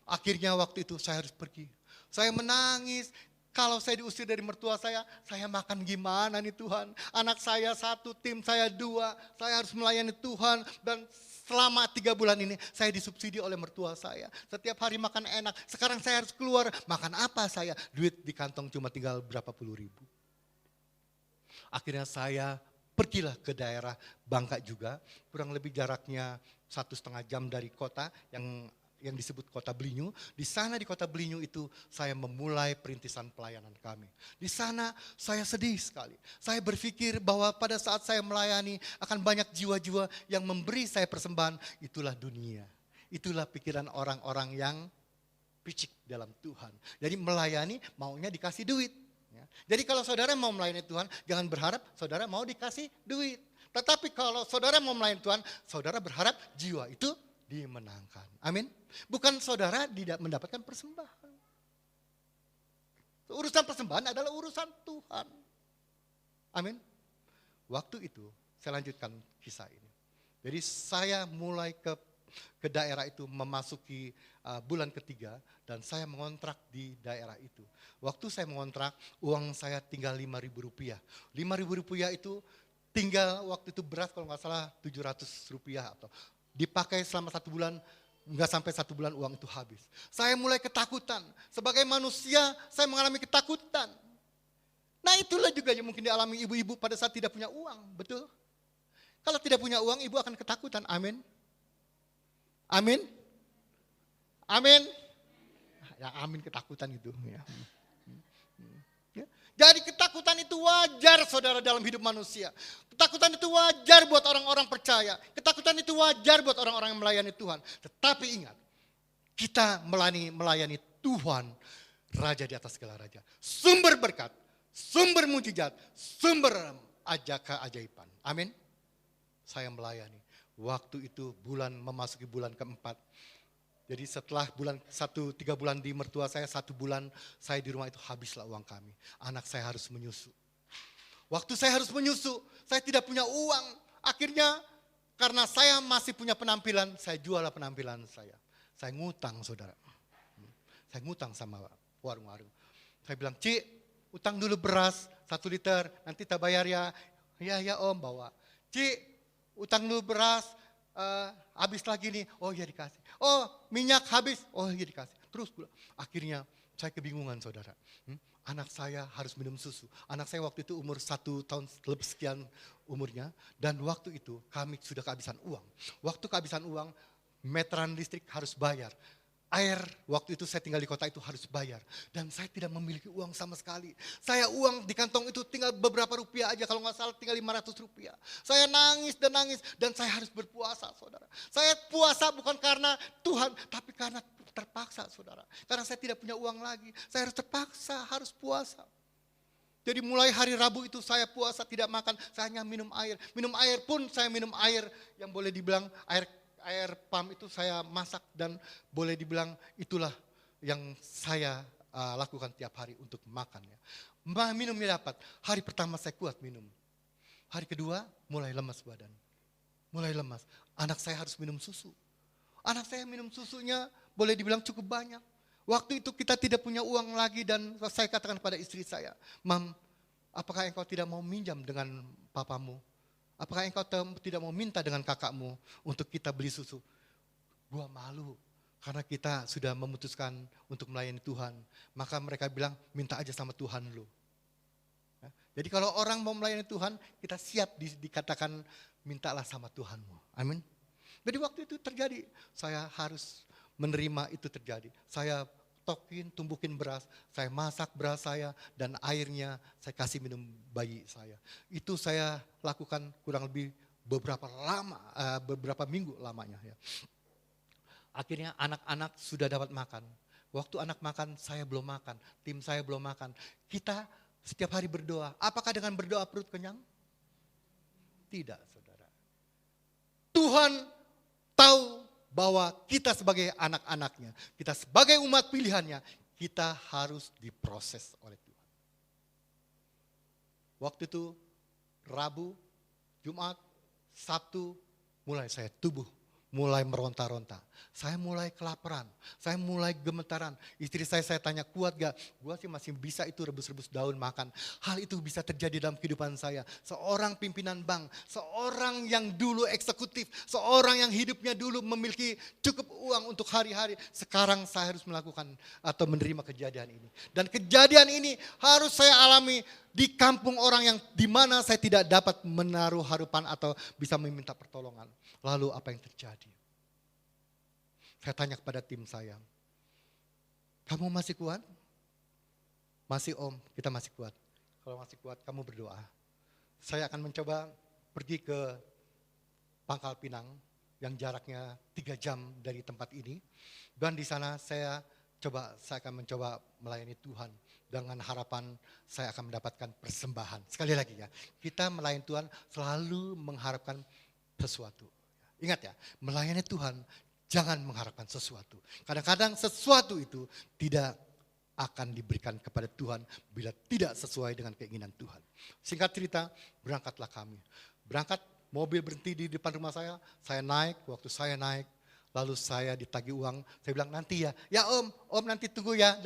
akhirnya waktu itu saya harus pergi. Saya menangis. Kalau saya diusir dari mertua saya makan gimana nih Tuhan? Anak saya 1, tim saya 2, saya harus melayani Tuhan. Dan selama 3 bulan ini saya disubsidi oleh mertua saya. Setiap hari makan enak, sekarang saya harus keluar. Makan apa saya? Duit di kantong cuma tinggal berapa puluh ribu. Akhirnya saya pergilah ke daerah Bangka juga. Kurang lebih jaraknya 1,5 jam dari kota yang disebut Kota Belinyu. Di sana di Kota Belinyu itu saya memulai perintisan pelayanan kami. Di sana saya sedih sekali. Saya berpikir bahwa pada saat saya melayani akan banyak jiwa-jiwa yang memberi saya persembahan. Itulah dunia. Itulah pikiran orang-orang yang picik dalam Tuhan. Jadi melayani maunya dikasih duit. Jadi kalau saudara mau melayani Tuhan, jangan berharap saudara mau dikasih duit. Tetapi kalau saudara mau melayani Tuhan, saudara berharap jiwa itu dimenangkan. Amin. Bukan saudara tidak mendapatkan persembahan. Urusan persembahan adalah urusan Tuhan. Amin. Waktu itu saya lanjutkan kisah ini. Jadi saya mulai ke daerah itu memasuki bulan ketiga dan saya mengontrak di daerah itu. Waktu saya mengontrak, uang saya tinggal Rp5.000. Rp5.000 itu tinggal waktu itu beras kalau nggak salah Rp700 atau dipakai selama 1 bulan, nggak sampai 1 bulan uang itu habis. Saya mulai ketakutan. Sebagai manusia saya mengalami ketakutan. Nah itulah juga yang mungkin dialami ibu-ibu pada saat tidak punya uang, betul? Kalau tidak punya uang ibu akan ketakutan, amin. Amin. Amin. Ya amin ketakutan itu. Ya. Jadi ketakutan itu wajar saudara dalam hidup manusia. Ketakutan itu wajar buat orang-orang percaya. Ketakutan itu wajar buat orang-orang yang melayani Tuhan. Tetapi ingat, kita melayani Tuhan, Raja di atas segala raja. Sumber berkat, sumber mujizat, sumber keajaiban. Amin. Saya melayani. Waktu itu memasuki bulan keempat. Jadi setelah 3 bulan di mertua saya, 1 bulan saya di rumah itu habislah uang kami. Anak saya harus menyusu. Waktu saya harus menyusu, saya tidak punya uang. Akhirnya karena saya masih punya penampilan, saya jual penampilan saya. Saya ngutang saudara. Saya ngutang sama warung-warung. Saya bilang, Ci, utang dulu beras 1 liter, nanti tak bayar ya. Ya om bawa. Ci, utang dulu beras, habis lagi nih, oh iya dikasih. Oh minyak habis, oh iya dikasih. terus. Akhirnya saya kebingungan saudara. Anak saya harus minum susu. Anak saya waktu itu umur 1 tahun lebih sekian umurnya. Dan waktu itu kami sudah kehabisan uang. Waktu kehabisan uang, meteran listrik harus bayar. Air, waktu itu saya tinggal di kota itu harus bayar. Dan saya tidak memiliki uang sama sekali. Saya uang di kantong itu tinggal beberapa rupiah aja. Kalau nggak salah tinggal 500 rupiah. Saya nangis dan saya harus berpuasa saudara. Saya puasa bukan karena Tuhan, tapi karena terpaksa saudara. Karena saya tidak punya uang lagi. Saya harus terpaksa, harus puasa. Jadi mulai hari Rabu itu saya puasa tidak makan. Saya hanya minum air. Minum air pun saya minum air yang boleh dibilang air pam itu saya masak dan boleh dibilang itulah yang saya lakukan tiap hari untuk makannya. Minumnya dapat. Hari pertama saya kuat minum. Hari kedua mulai lemas badan. Mulai lemas. Anak saya harus minum susu. Anak saya minum susunya boleh dibilang cukup banyak. Waktu itu kita tidak punya uang lagi dan saya katakan pada istri saya, Mam, apakah engkau tidak mau minjam dengan papamu? Apakah engkau tidak mau minta dengan kakakmu untuk kita beli susu? Gua malu karena kita sudah memutuskan untuk melayani Tuhan. Maka mereka bilang minta aja sama Tuhan lu. Jadi kalau orang mau melayani Tuhan, kita siap dikatakan mintalah sama Tuhanmu. Amin. Jadi waktu itu terjadi, saya harus menerima itu terjadi. Saya tumbukin beras, saya masak beras saya dan airnya saya kasih minum bayi saya. Itu saya lakukan kurang lebih beberapa minggu lamanya ya. Akhirnya anak-anak sudah dapat makan. Waktu anak makan, saya belum makan, tim saya belum makan. Kita setiap hari berdoa. Apakah dengan berdoa perut kenyang? Tidak, saudara. Tuhan tahu bahwa kita sebagai anak-anaknya, kita sebagai umat pilihannya, kita harus diproses oleh Tuhan. Waktu itu Rabu, Jumat, Sabtu, mulai saya mulai meronta-ronta. Saya mulai kelaparan, saya mulai gemetaran. Istri saya tanya, kuat gak? Gua sih masih bisa itu rebus-rebus daun makan. Hal itu bisa terjadi dalam kehidupan saya. Seorang pimpinan bank, seorang yang dulu eksekutif, seorang yang hidupnya dulu memiliki cukup uang untuk hari-hari. Sekarang saya harus melakukan atau menerima kejadian ini. Dan kejadian ini harus saya alami di kampung orang yang dimana saya tidak dapat menaruh harapan atau bisa meminta pertolongan. Lalu apa yang terjadi? Saya tanya kepada tim saya, kamu masih kuat? Masih om, kita masih kuat. Kalau masih kuat, kamu berdoa. Saya akan mencoba pergi ke Pangkal Pinang yang jaraknya 3 jam dari tempat ini. Dan di sana saya akan mencoba melayani Tuhan. Dengan harapan saya akan mendapatkan persembahan. Sekali lagi ya, kita melayani Tuhan selalu mengharapkan sesuatu. Ingat ya, melayani Tuhan jangan mengharapkan sesuatu. Kadang-kadang sesuatu itu tidak akan diberikan kepada Tuhan bila tidak sesuai dengan keinginan Tuhan. Singkat cerita, berangkatlah kami. Berangkat, mobil berhenti di depan rumah saya naik, waktu saya naik, lalu saya ditagih uang, saya bilang nanti ya om nanti tunggu ya,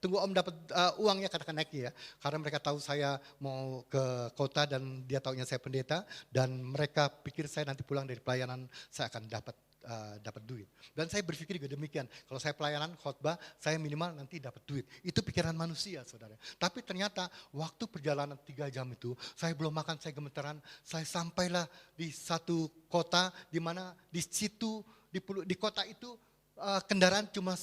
tunggu om dapat uangnya, katakan naiknya ya. Karena mereka tahu saya mau ke kota dan dia taunya saya pendeta dan mereka pikir saya nanti pulang dari pelayanan saya akan dapat duit. Dan saya berpikir juga demikian, kalau saya pelayanan khotbah, saya minimal nanti dapat duit. Itu pikiran manusia saudara. Tapi ternyata waktu perjalanan 3 jam itu, saya belum makan, saya gemeteran, saya sampailah di satu kota di mana di situ, di kota itu kendaraan cuma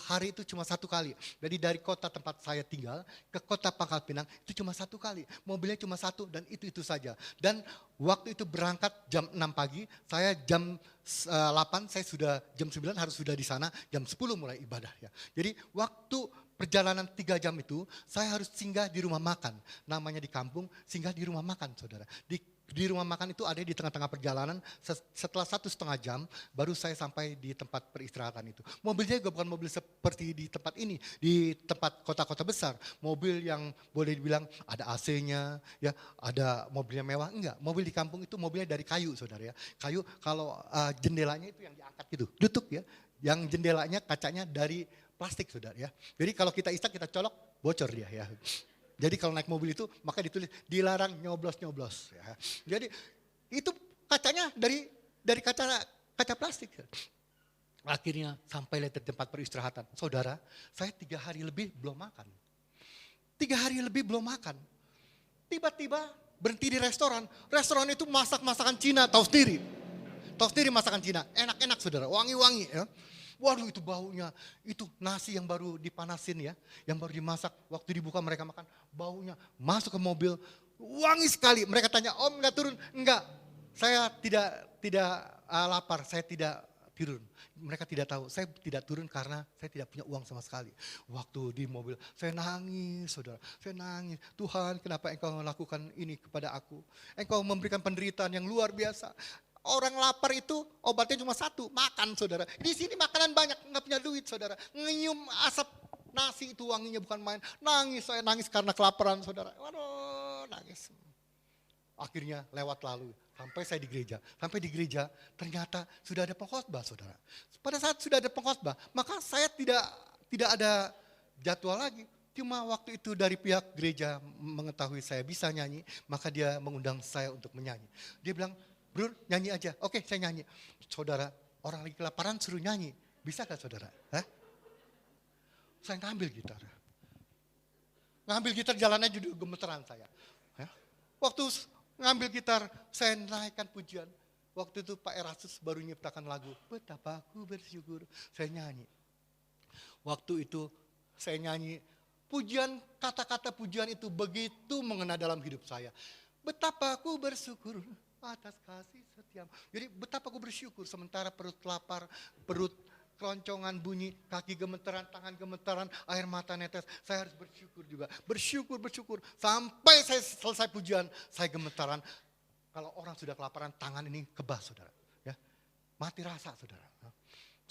hari itu cuma 1 kali. Jadi dari kota tempat saya tinggal ke kota Pangkal Pinang itu cuma 1 kali. Mobilnya cuma 1 dan itu saja. Dan waktu itu berangkat jam 6 pagi, saya jam 8, saya sudah jam 9 harus sudah di sana, jam 10 mulai ibadah ya. Jadi waktu perjalanan 3 jam itu, saya harus singgah di rumah makan. Namanya di kampung, singgah di rumah makan saudara. Di rumah makan itu ada di tengah-tengah perjalanan, setelah 1,5 jam baru saya sampai di tempat peristirahatan itu. Mobilnya juga bukan mobil seperti di tempat ini, di tempat kota-kota besar. Mobil yang boleh dibilang ada AC-nya, ya, ada mobilnya mewah, enggak. Mobil di kampung itu mobilnya dari kayu saudara ya. Kayu kalau jendelanya itu yang diangkat gitu, tutup ya. Yang jendelanya kacanya dari plastik saudara ya. Jadi kalau kita isak kita colok, bocor dia ya. Jadi kalau naik mobil itu maka ditulis dilarang nyoblos-nyoblos. Ya. Jadi itu kacanya dari kaca plastik. Akhirnya sampai di tempat peristirahatan. Saudara, saya 3 hari lebih belum makan. 3 hari lebih belum makan. Tiba-tiba berhenti di restoran. Restoran itu masak-masakan Cina, tahu sendiri. Tahu sendiri masakan Cina, enak-enak saudara, wangi-wangi ya. Waduh itu baunya, itu nasi yang baru dipanasin ya, yang baru dimasak, waktu dibuka mereka makan, baunya masuk ke mobil, wangi sekali. Mereka tanya, Om nggak turun? Enggak, saya tidak lapar, saya tidak turun. Mereka tidak tahu, saya tidak turun karena saya tidak punya uang sama sekali. Waktu di mobil, saya nangis saudara, saya nangis. Tuhan kenapa Engkau melakukan ini kepada aku? Engkau memberikan penderitaan yang luar biasa. Orang lapar itu obatnya cuma satu, makan saudara. Di sini makanan banyak, nggak punya duit saudara. Nyium asap nasi itu wanginya bukan main. Nangis, saya nangis karena kelaparan saudara. Waduh, nangis. Akhirnya lewat lalu, sampai saya di gereja. Sampai di gereja ternyata sudah ada pengkhotbah saudara. Pada saat sudah ada pengkhotbah, maka saya tidak ada jadwal lagi. Cuma waktu itu dari pihak gereja mengetahui saya bisa nyanyi, maka dia mengundang saya untuk menyanyi. Dia bilang, Bro, nyanyi aja. Oke, saya nyanyi. Saudara, orang lagi kelaparan suruh nyanyi. Bisa gak saudara? Hah? Saya ngambil gitar. Ngambil gitar jalannya jadi gemeteran saya. Ya. Waktu ngambil gitar, saya naikkan pujian. Waktu itu Pak Erastus baru nyiptakan lagu. Betapa aku bersyukur. Saya nyanyi. Waktu itu saya nyanyi. Pujian, kata-kata pujian itu begitu mengena dalam hidup saya. Betapa aku bersyukur atas kasih setiamu. Jadi betapa aku bersyukur sementara perut lapar, perut keroncongan bunyi, kaki gemeteran, tangan gemeteran, air mata netes. Saya harus bersyukur juga. Bersyukur. Sampai saya selesai pujian, saya gemetaran. Kalau orang sudah kelaparan, tangan ini kebas saudara. Ya, mati rasa saudara.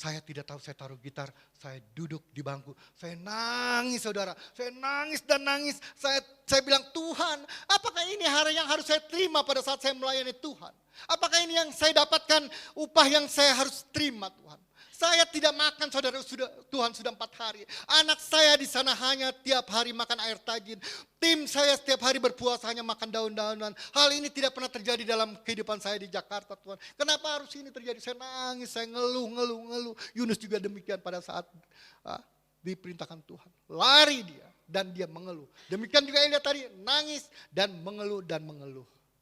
Saya tidak tahu, saya taruh gitar, saya duduk di bangku, saya nangis saudara, saya nangis dan nangis. Saya bilang, Tuhan, apakah ini hari yang harus saya terima pada saat saya melayani Tuhan? Apakah ini yang saya dapatkan upah yang saya harus terima Tuhan? Saya tidak makan saudara, Tuhan sudah 4 hari. Anak saya di sana hanya tiap hari makan air tajin. Tim saya setiap hari berpuasa hanya makan daun-daunan. Hal ini tidak pernah terjadi dalam kehidupan saya di Jakarta Tuhan. Kenapa harus ini terjadi? Saya nangis, saya ngeluh. Yunus juga demikian pada saat diperintahkan Tuhan. Lari dia dan dia mengeluh. Demikian juga Elia tadi nangis dan mengeluh.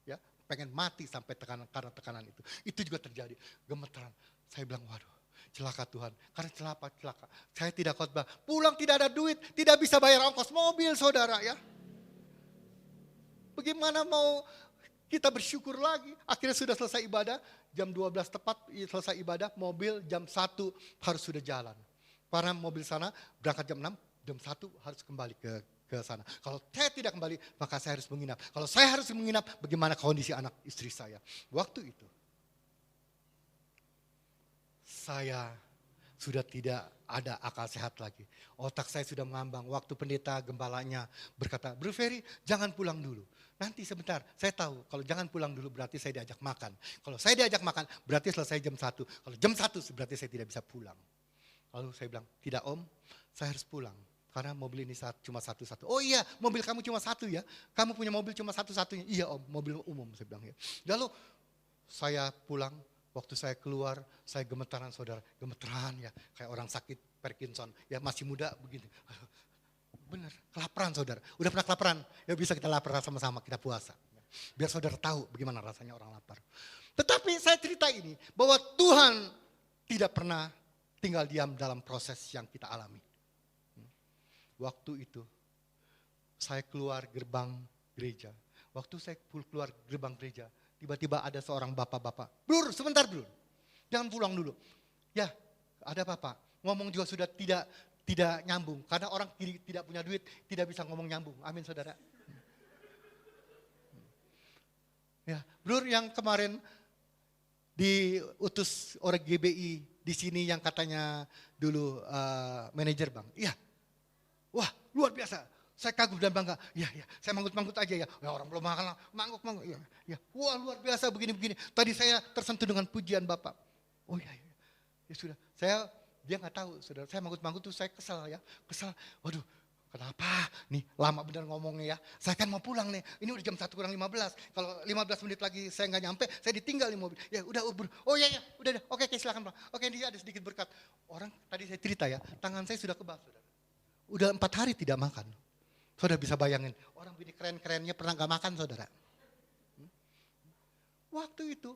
Ya, pengen mati sampai karena tekanan itu. Itu juga terjadi, gemeteran. Saya bilang, waduh. Celaka Tuhan, karena celaka. Saya tidak khotbah, pulang tidak ada duit, tidak bisa bayar ongkos mobil saudara ya. Bagaimana mau kita bersyukur lagi? Akhirnya sudah selesai ibadah, jam 12 tepat selesai ibadah, mobil jam 1 harus sudah jalan. Karena mobil sana berangkat jam 6, jam 1 harus kembali ke sana. Kalau saya tidak kembali, maka saya harus menginap. Kalau saya harus menginap, bagaimana kondisi anak istri saya? Waktu itu, saya sudah tidak ada akal sehat lagi. Otak saya sudah mengambang. Waktu pendeta gembalanya berkata, Bro Ferry jangan pulang dulu. Nanti sebentar, saya tahu kalau jangan pulang dulu berarti saya diajak makan. Kalau saya diajak makan berarti selesai jam 1. Kalau jam 1 berarti saya tidak bisa pulang. Lalu saya bilang, tidak Om, saya harus pulang. Karena mobil ini cuma satu-satu. Oh iya, mobil kamu cuma satu ya. Kamu punya mobil cuma satu-satunya. Iya Om, mobil umum saya bilang ya. Lalu saya pulang. Waktu saya keluar, saya gemetaran saudara, gemeteran ya, kayak orang sakit Parkinson, ya masih muda begini. Benar, kelaparan saudara, udah pernah kelaparan, ya bisa kita lapar sama-sama, kita puasa. Biar saudara tahu bagaimana rasanya orang lapar. Tetapi saya cerita ini, bahwa Tuhan tidak pernah tinggal diam dalam proses yang kita alami. Waktu itu, saya keluar gerbang gereja, waktu saya keluar gerbang gereja, tiba-tiba ada seorang bapak-bapak. Blur, sebentar Blur. Jangan pulang dulu. Ya, ada bapak. Ngomong juga sudah tidak nyambung. Karena orang kiri tidak punya duit, tidak bisa ngomong nyambung. Amin saudara. Ya, Blur yang kemarin diutus oleh GBI di sini yang katanya dulu manajer bank. Iya. Wah, luar biasa. Saya kagum dan bangga. Ya, saya manggut-manggut aja ya. Ya orang belum makan, manggut. Ya. Wah, luar biasa begini-begini. Tadi saya tersentuh dengan pujian Bapak. Oh ya sudah. Dia nggak tahu, saudara. Saya manggut-manggut tuh saya kesal ya. Kesal. Waduh, Kenapa? Nih lama bener ngomongnya ya. Saya kan mau pulang nih. Ini udah jam 1 kurang 15. Kalau 15 menit lagi saya nggak nyampe, saya ditinggal di mobil. Ya udah, oh iya, udah. Oke, silakan Pak. Oke, dia ada sedikit berkat. Orang tadi saya cerita ya, tangan saya sudah kebal, saudara. Udah 4 hari tidak makan. Saudara bisa bayangin, orang bini keren-kerennya pernah nggak makan, saudara. Waktu itu,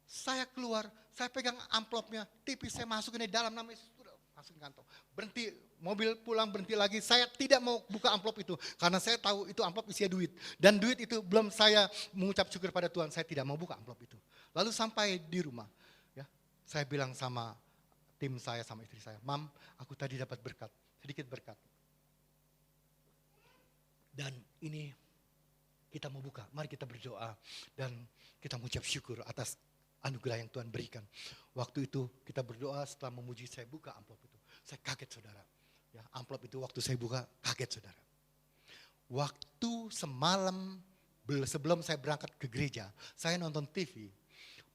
saya keluar, saya pegang amplopnya, tipis saya masukin di dalam, nama Yesus, sudah masukin kantong. Berhenti, mobil pulang berhenti lagi, saya tidak mau buka amplop itu, karena saya tahu itu amplop isinya duit. Dan duit itu belum saya mengucap syukur pada Tuhan, saya tidak mau buka amplop itu. Lalu sampai di rumah, ya, saya bilang sama tim saya, sama istri saya, Mam, aku tadi dapat berkat, sedikit berkat. Dan ini kita mau buka, mari kita berdoa dan kita mengucap syukur atas anugerah yang Tuhan berikan. Waktu itu kita berdoa, setelah memuji saya buka amplop itu. Saya kaget, saudara. Ya, amplop itu waktu saya buka kaget, saudara. Waktu semalam sebelum saya berangkat ke gereja, saya nonton TV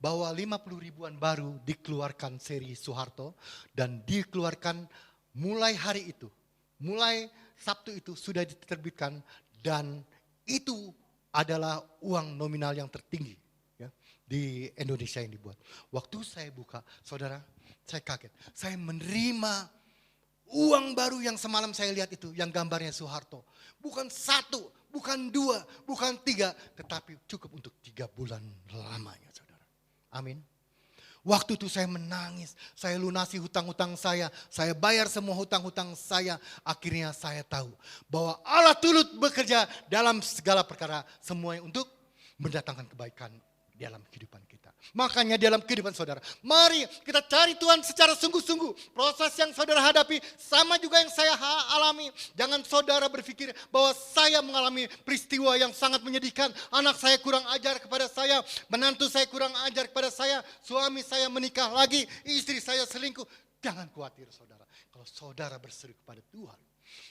bahwa 50 ribuan baru dikeluarkan seri Soeharto dan dikeluarkan mulai hari itu. Mulai Sabtu itu sudah diterbitkan dan itu adalah uang nominal yang tertinggi ya, di Indonesia yang dibuat. Waktu saya buka, saudara, saya kaget. Saya menerima uang baru yang semalam saya lihat itu, yang gambarnya Soeharto. Bukan 1, bukan 2, bukan 3, tetapi cukup untuk 3 bulan lamanya, saudara. Amin. Waktu itu saya menangis, saya lunasi hutang-hutang saya bayar semua hutang-hutang saya. Akhirnya saya tahu bahwa Allah turut bekerja dalam segala perkara, semuanya untuk mendatangkan kebaikan dalam kehidupan kita. Makanya dalam kehidupan saudara, mari kita cari Tuhan secara sungguh-sungguh. Proses yang saudara hadapi sama juga yang saya alami. Jangan saudara berpikir bahwa saya mengalami peristiwa yang sangat menyedihkan. Anak saya kurang ajar kepada saya, menantu saya kurang ajar kepada saya, suami saya menikah lagi, istri saya selingkuh. Jangan khawatir saudara. Kalau saudara berseru kepada Tuhan,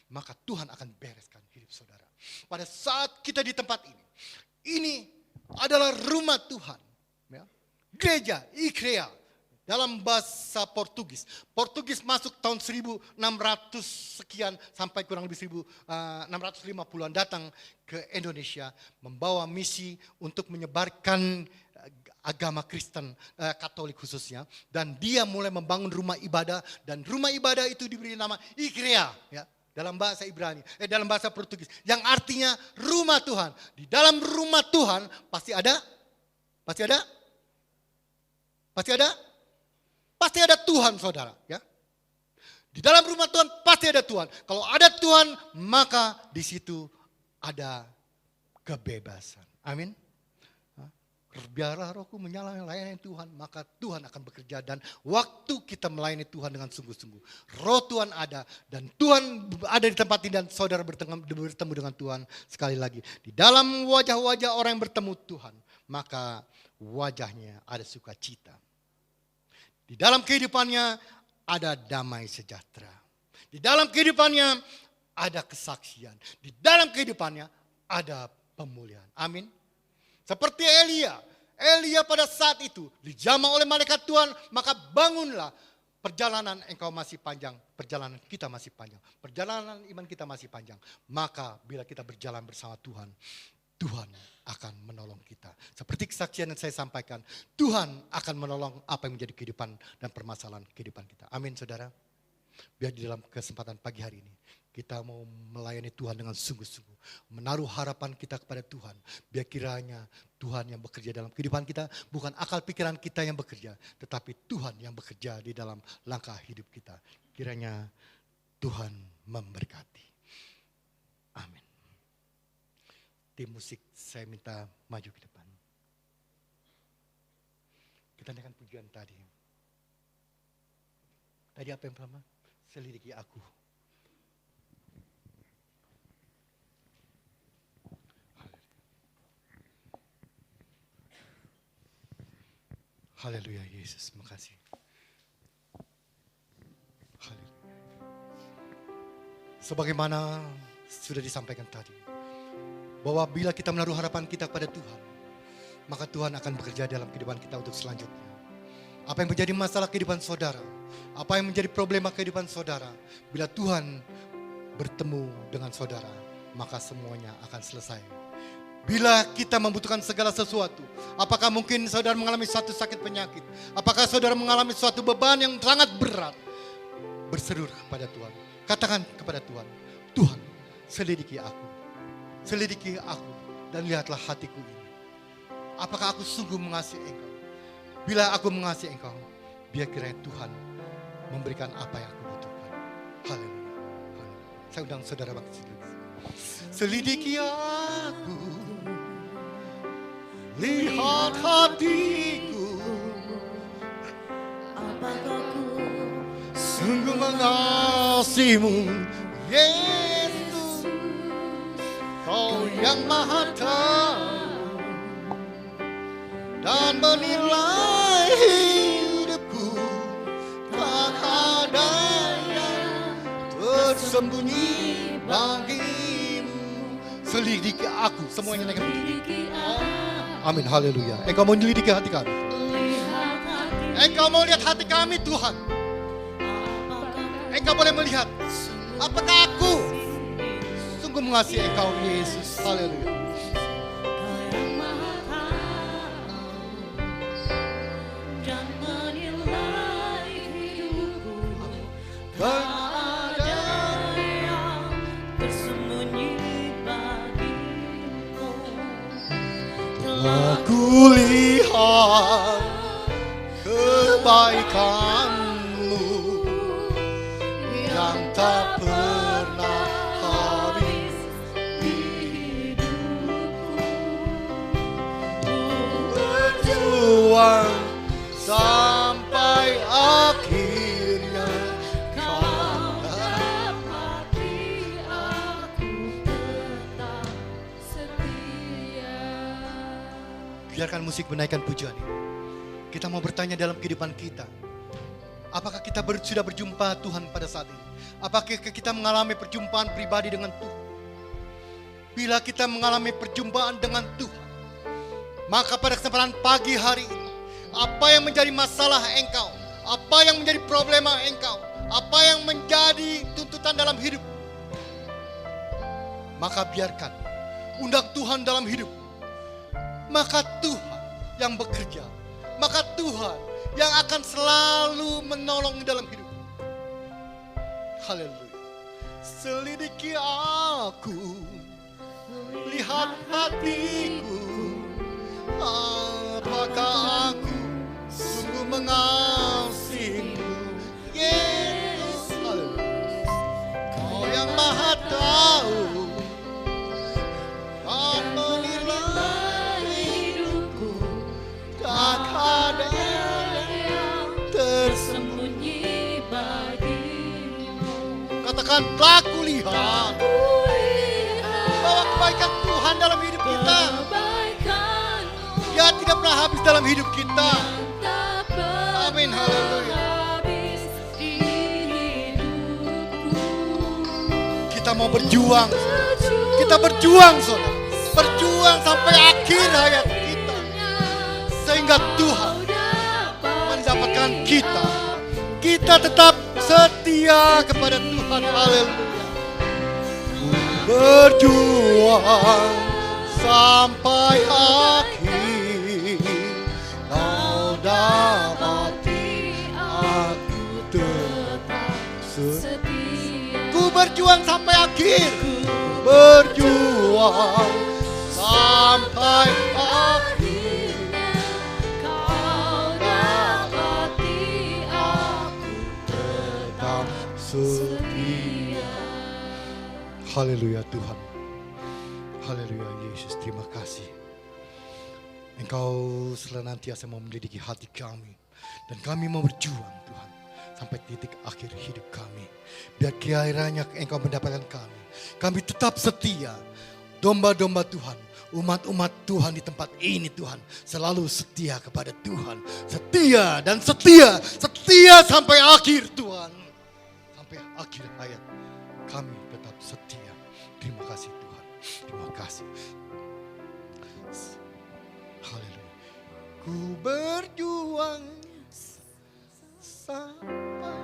maka Tuhan akan bereskan hidup saudara. Pada saat kita di tempat ini adalah rumah Tuhan. Ya. Gereja, Ikrea, dalam bahasa Portugis. Portugis masuk tahun 1600 sekian sampai kurang lebih 1650-an datang ke Indonesia. Membawa misi untuk menyebarkan agama Kristen, Katolik khususnya. Dan dia mulai membangun rumah ibadah. Dan rumah ibadah itu diberi nama Ikrea. Ya. Dalam bahasa Ibrani, dalam bahasa Portugis, yang artinya rumah Tuhan. Di dalam rumah Tuhan pasti ada Tuhan, saudara. Ya. Di dalam rumah Tuhan pasti ada Tuhan. Kalau ada Tuhan, maka di situ ada kebebasan. Amin. Biarlah rohku menyala melayani Tuhan, maka Tuhan akan bekerja. Dan waktu kita melayani Tuhan dengan sungguh-sungguh, roh Tuhan ada dan Tuhan ada di tempat ini dan saudara bertemu dengan Tuhan. Sekali lagi, di dalam wajah-wajah orang yang bertemu Tuhan, maka wajahnya ada sukacita. Di dalam kehidupannya ada damai sejahtera. Di dalam kehidupannya ada kesaksian. Di dalam kehidupannya ada pemulihan. Amin. Seperti Elia pada saat itu dijamah oleh malaikat Tuhan, maka bangunlah. Perjalanan engkau masih panjang, perjalanan kita masih panjang, perjalanan iman kita masih panjang. Maka bila kita berjalan bersama Tuhan, Tuhan akan menolong kita. Seperti kesaksian yang saya sampaikan, Tuhan akan menolong apa yang menjadi kehidupan dan permasalahan kehidupan kita. Amin, saudara. Biar di dalam kesempatan pagi hari ini, kita mau melayani Tuhan dengan sungguh-sungguh. Menaruh harapan kita kepada Tuhan. Biar kiranya Tuhan yang bekerja dalam kehidupan kita. Bukan akal pikiran kita yang bekerja. Tetapi Tuhan yang bekerja di dalam langkah hidup kita. Kiranya Tuhan memberkati. Amin. Tim musik saya minta maju ke depan. Kita naikkan pujian tadi. Tadi apa yang pertama? Selidiki aku. Haleluya Yesus, makasih. Haleluya. Sebagaimana sudah disampaikan tadi, bahwa bila kita menaruh harapan kita kepada Tuhan, maka Tuhan akan bekerja dalam kehidupan kita untuk selanjutnya. Apa yang menjadi masalah kehidupan saudara, apa yang menjadi problema kehidupan saudara, bila Tuhan bertemu dengan saudara, maka semuanya akan selesai. Bila kita membutuhkan segala sesuatu, apakah mungkin saudara mengalami suatu sakit penyakit? Apakah saudara mengalami suatu beban yang sangat berat? Berseru kepada Tuhan. Katakan kepada Tuhan, Tuhan, selidiki aku dan lihatlah hatiku ini. Apakah aku sungguh mengasihi Engkau? Bila aku mengasihi Engkau, biar kiranya Tuhan memberikan apa yang aku butuhkan. Haleluya. Saya undang saudara bangsa. Selidiki aku, lihat hatiku, Apakah ku sungguh mengasihimu, Yesus. Kau yang Maha Tahu dan menilai hidupku, tak ada yang tersembunyi bagimu. Selidiki aku, semuanya naik. Amin, haleluya. Engkau mau menyelidiki hati kami. Engkau mau lihat hati kami, Tuhan. Engkau boleh melihat apakah aku sungguh mengasihi Engkau, Yesus. Haleluya. Aku lihat kebaikan-Mu yang tak pernah habis di hidupku. Berjuang sampai akhirnya Kau dapati aku tetap setia. Biarkan musik menaikkan pujian ini. Kita mau bertanya dalam kehidupan kita. Apakah kita sudah berjumpa Tuhan pada saat ini? Apakah kita mengalami perjumpaan pribadi dengan Tuhan? Bila kita mengalami perjumpaan dengan Tuhan, maka pada kesempatan pagi hari ini, apa yang menjadi masalah engkau, apa yang menjadi problema engkau, apa yang menjadi tuntutan dalam hidup, maka biarkan undang Tuhan dalam hidup. Maka Tuhan yang bekerja, maka Tuhan yang akan selalu menolong dalam hidup. Haleluya. Selidiki aku, lihat hatiku, apakah aku sungguh mengasihimu, Yesus. Haleluya. Kau yang Maha Tahu dan menilai hidupku, tak ada yang tersembunyi bagimu. Katakan, aku lihat bahwa kebaikan Tuhan dalam hidup kita, Dia tidak pernah habis dalam hidup kita. Amin, haleluya. Kita mau berjuang, kita berjuang, saudara. Berjuang sampai akhir hayat kita, sehingga Tuhan mendapatkan kita. Kita tetap setia kepada Tuhan. Haleluya. Berjuang sampai akhir, Kau dapati aku tetap setia. Ku berjuang sampai akhir, berjuang sampai akhir, Kau dapati aku tetap setia. Haleluya Tuhan. Haleluya Yesus, terima kasih. Engkau senantiasa mau mendidik hati kami. Dan kami mau berjuang Tuhan sampai titik akhir hidup kami. Biar kiranya Engkau mendapatkan kami. Kami tetap setia. Domba-domba Tuhan, umat-umat Tuhan di tempat ini Tuhan, selalu setia kepada Tuhan. Setia dan setia. Setia sampai akhir Tuhan. Sampai akhir hayat kami tetap setia. Terima kasih Tuhan. Terima kasih. Haleluya. Ku berjuang sampai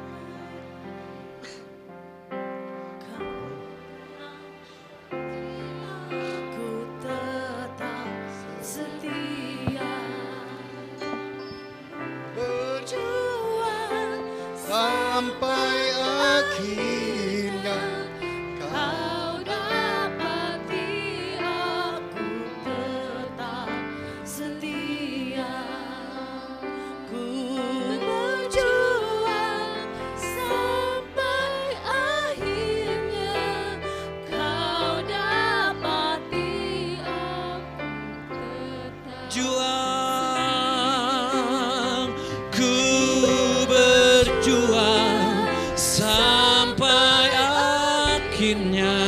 akhirnya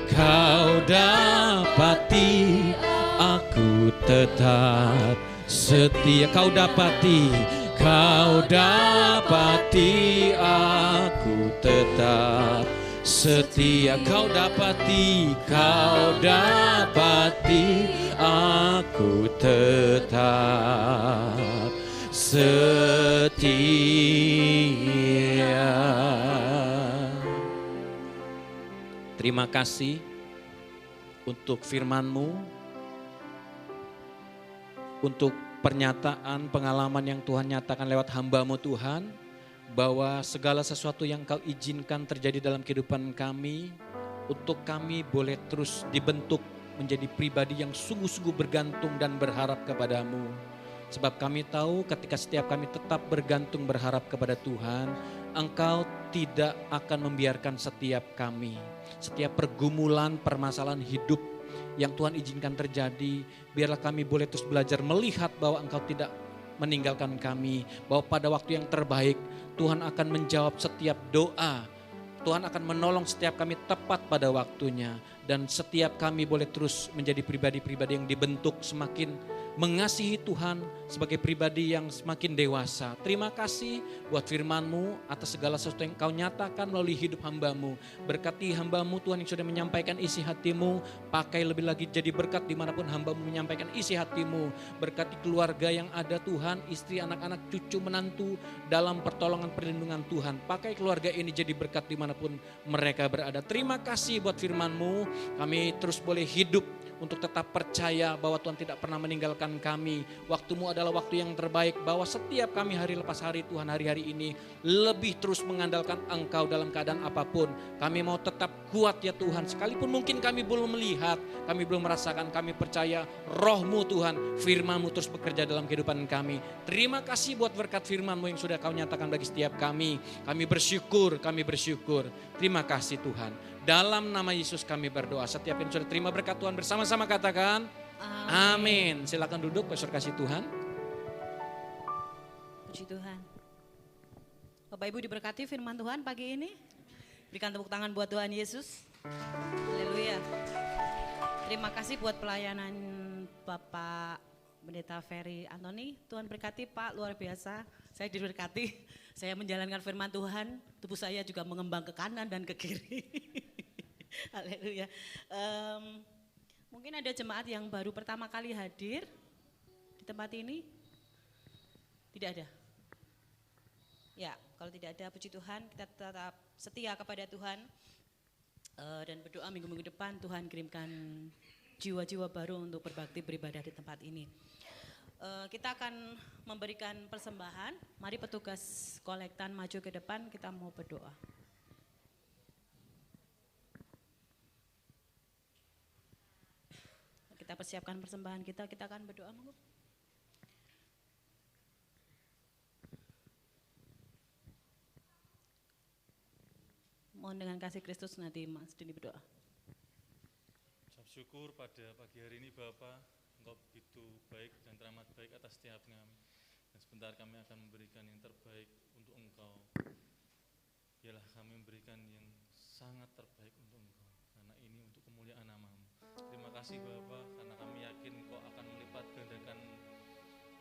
kau dapati, aku tetap setia. Kau dapati, aku tetap setia. Kau dapati, aku tetap setia. Terima kasih untuk firman-Mu, untuk pernyataan pengalaman yang Tuhan nyatakan lewat hamba-Mu Tuhan, bahwa segala sesuatu yang Kau izinkan terjadi dalam kehidupan kami, untuk kami boleh terus dibentuk menjadi pribadi yang sungguh-sungguh bergantung dan berharap kepadamu. Sebab kami tahu ketika setiap kami tetap bergantung berharap kepada Tuhan, Engkau tidak akan membiarkan setiap kami, setiap pergumulan, permasalahan hidup yang Tuhan izinkan terjadi, biarlah kami boleh terus belajar melihat bahwa Engkau tidak meninggalkan kami, bahwa pada waktu yang terbaik Tuhan akan menjawab setiap doa, Tuhan akan menolong setiap kami tepat pada waktunya, dan setiap kami boleh terus menjadi pribadi-pribadi yang dibentuk semakin mengasihi Tuhan sebagai pribadi yang semakin dewasa. Terima kasih buat firman-Mu atas segala sesuatu yang Kau nyatakan melalui hidup hamba-Mu. Berkati hamba-Mu Tuhan yang sudah menyampaikan isi hati-Mu, pakai lebih lagi jadi berkat dimanapun hamba-Mu menyampaikan isi hati-Mu. Berkati keluarga yang ada Tuhan, istri, anak-anak, cucu, menantu dalam pertolongan perlindungan Tuhan. Pakai keluarga ini jadi berkat dimanapun mereka berada. Terima kasih buat firman-Mu, kami terus boleh hidup untuk tetap percaya bahwa Tuhan tidak pernah meninggalkan kami. Waktu-Mu adalah waktu yang terbaik, bahwa setiap kami hari lepas hari Tuhan, hari-hari ini lebih terus mengandalkan Engkau dalam keadaan apapun. Kami mau tetap kuat ya Tuhan, sekalipun mungkin kami belum melihat, kami belum merasakan, kami percaya Roh-Mu Tuhan, firman-Mu terus bekerja dalam kehidupan kami. Terima kasih buat berkat firman-Mu yang sudah Kau nyatakan bagi setiap kami. Kami bersyukur. Terima kasih Tuhan. Dalam nama Yesus kami berdoa. Setiap yang sudah terima berkat Tuhan bersama-sama katakan amin. Silakan duduk, Pastor kasih Tuhan. Puji Tuhan. Bapak Ibu diberkati firman Tuhan pagi ini. Berikan tepuk tangan buat Tuhan Yesus. Haleluya. Terima kasih buat pelayanan Bapak Pendeta Ferry Antoni. Tuhan berkati Pak, luar biasa. Saya diberkati, saya menjalankan firman Tuhan, tubuh saya juga mengembang ke kanan dan ke kiri. Haleluya. Mungkin ada jemaat yang baru pertama kali hadir di tempat ini? Tidak ada? Ya, kalau tidak ada, puji Tuhan, kita tetap setia kepada Tuhan. Dan berdoa minggu-minggu depan Tuhan kirimkan jiwa-jiwa baru untuk berbakti beribadah di tempat ini. Kita akan memberikan persembahan. Mari petugas kolektan maju ke depan, kita mau berdoa. Kita persiapkan persembahan kita akan berdoa. Mohon dengan kasih Kristus nanti Mas Dini berdoa. Ucap syukur pada pagi hari ini Bapak, Engkau begitu baik dan teramat baik atas setiap kami. Dan sebentar kami akan memberikan yang terbaik untuk Engkau. Biarlah kami memberikan yang sangat terbaik untuk Engkau, karena ini untuk kemuliaan nama-Mu. Terima kasih Bapak, karena kami yakin Engkau akan melipat gandakan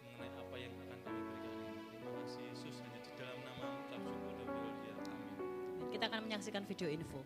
mengenai apa yang akan kami berikan ini. Terima kasih Yesus, hanya di dalam nama-Mu ucap syukur dan berdoa. Amin. Kita akan menyaksikan video info.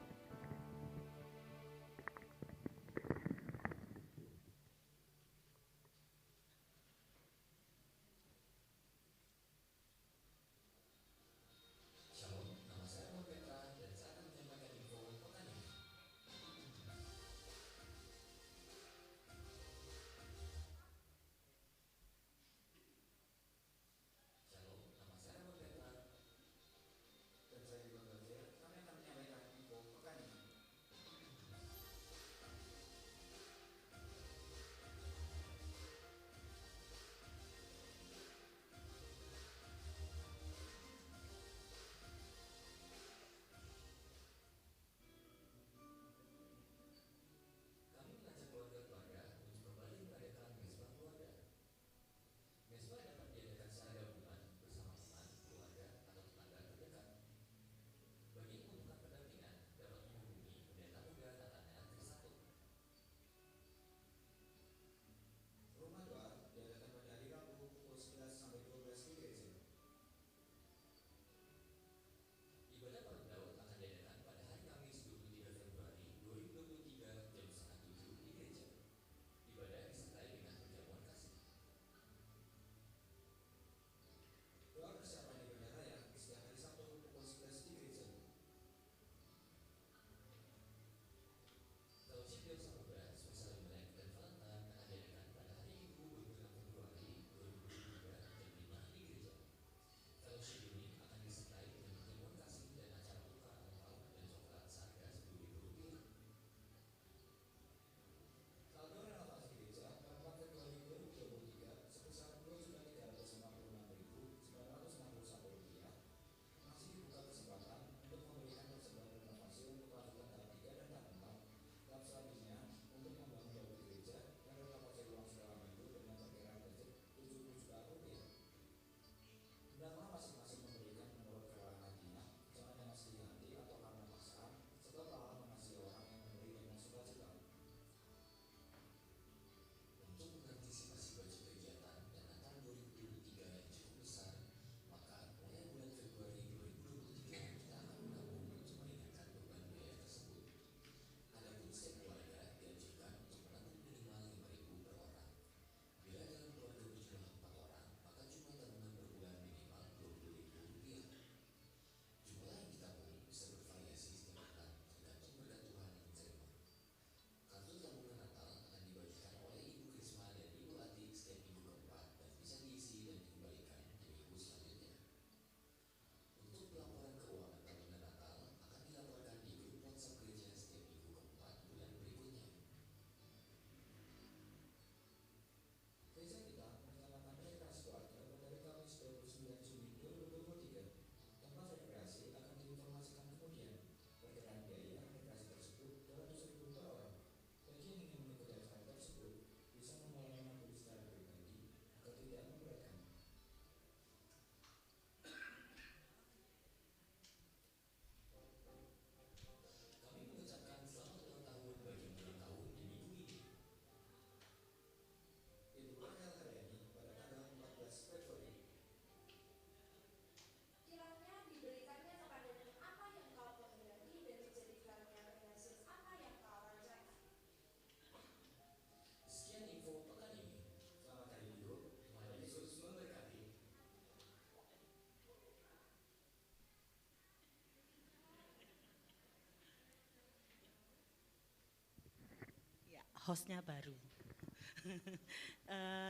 hostnya baru.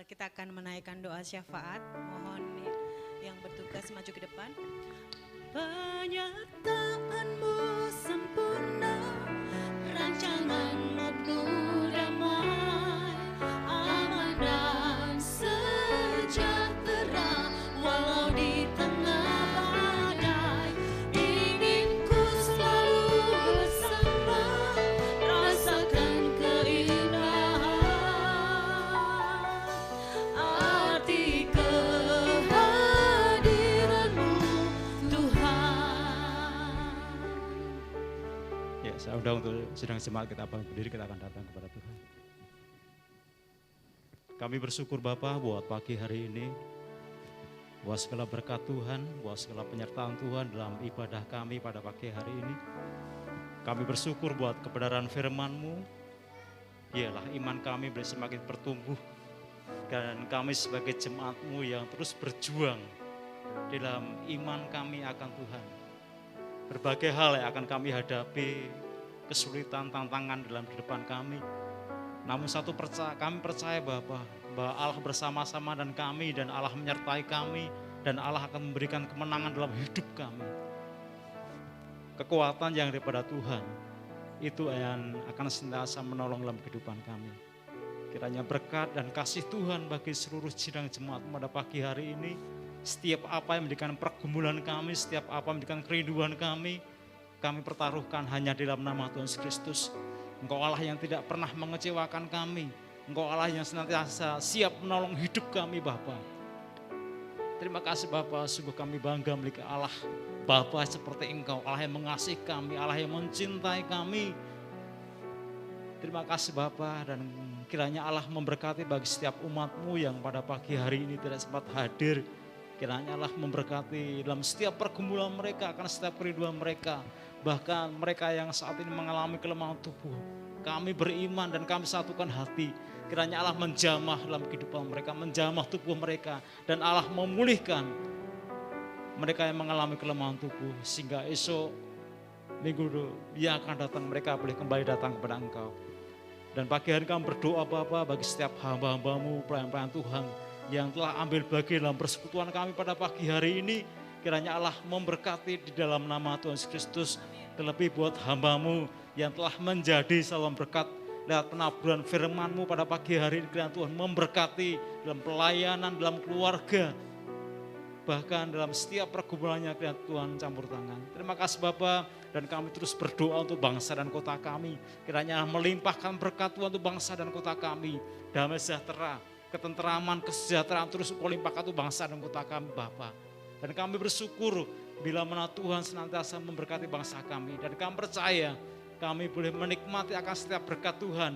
Kita akan menaikkan doa syafaat. Mohon yang bertugas maju ke depan. Penyertaan-Mu sempurna, rancangan-Mu penuh damai, aman dan sejahtera, walau di tengah badai. Ingin ku selalu bersama, rasakan keindahan arti kehadiran-Mu Tuhan. Ya, saya undang untuk sidang jemaat kita berdiri, kita akan datang kepada Tuhan. Kami bersyukur Bapa buat pagi hari ini, buat segala berkat Tuhan, buat segala penyertaan Tuhan dalam ibadah kami pada pagi hari ini. Kami bersyukur buat kebenaran firman-Mu, biarlah iman kami boleh semakin bertumbuh, dan kami sebagai jemaat-Mu yang terus berjuang dalam iman kami akan Tuhan. Berbagai hal yang akan kami hadapi, kesulitan, tantangan dalam kehidupan kami. Namun kami percaya bahwa Allah bersama-sama dan kami, dan Allah menyertai kami, dan Allah akan memberikan kemenangan dalam hidup kami. Kekuatan yang daripada Tuhan, itu yang akan senantiasa menolong dalam kehidupan kami. Kiranya berkat dan kasih Tuhan bagi seluruh sidang jemaat pada pagi hari ini. Setiap apa yang menjadikan pergumulan kami, setiap apa yang menjadikan kerinduan kami pertaruhkan hanya dalam nama Tuhan Yesus Kristus. Engkau Allah yang tidak pernah mengecewakan kami. Engkau Allah yang senantiasa siap menolong hidup kami Bapa. Terima kasih Bapa, sungguh kami bangga memiliki Allah Bapa seperti Engkau, Allah yang mengasihi kami, Allah yang mencintai kami. Terima kasih Bapa, dan kiranya Allah memberkati bagi setiap umat-Mu yang pada pagi hari ini tidak sempat hadir. Kiranya Allah memberkati dalam setiap pergumulan mereka, akan setiap kerinduan mereka. Bahkan mereka yang saat ini mengalami kelemahan tubuh, kami beriman dan kami satukan hati. Kiranya Allah menjamah dalam kehidupan mereka, menjamah tubuh mereka. Dan Allah memulihkan mereka yang mengalami kelemahan tubuh. Sehingga esok minggu yang akan datang mereka boleh kembali datang kepada Engkau. Dan pagi hari kami berdoa Bapa bagi setiap hamba-hamba-Mu, pelayan-pelayan Tuhan yang telah ambil bagian dalam persekutuan kami pada pagi hari ini. Kiranya Allah memberkati di dalam nama Tuhan Yesus Kristus. Terlebih buat hamba-Mu yang telah menjadi salam berkat lewat penaburan firman-Mu pada pagi hari ini. Kiranya Tuhan memberkati dalam pelayanan, dalam keluarga, bahkan dalam setiap pergumulannya. Kiranya Tuhan campur tangan. Terima kasih Bapa, dan kami terus berdoa untuk bangsa dan kota kami. Kiranya melimpahkan berkat Tuhan untuk bangsa dan kota kami. Damai sejahtera, ketenteraman, kesejahteraan terus Engkau limpahkan untuk bangsa dan kota kami Bapa. Dan kami bersyukur bila mana Tuhan senantiasa memberkati bangsa kami. Dan kami percaya kami boleh menikmati akan setiap berkat Tuhan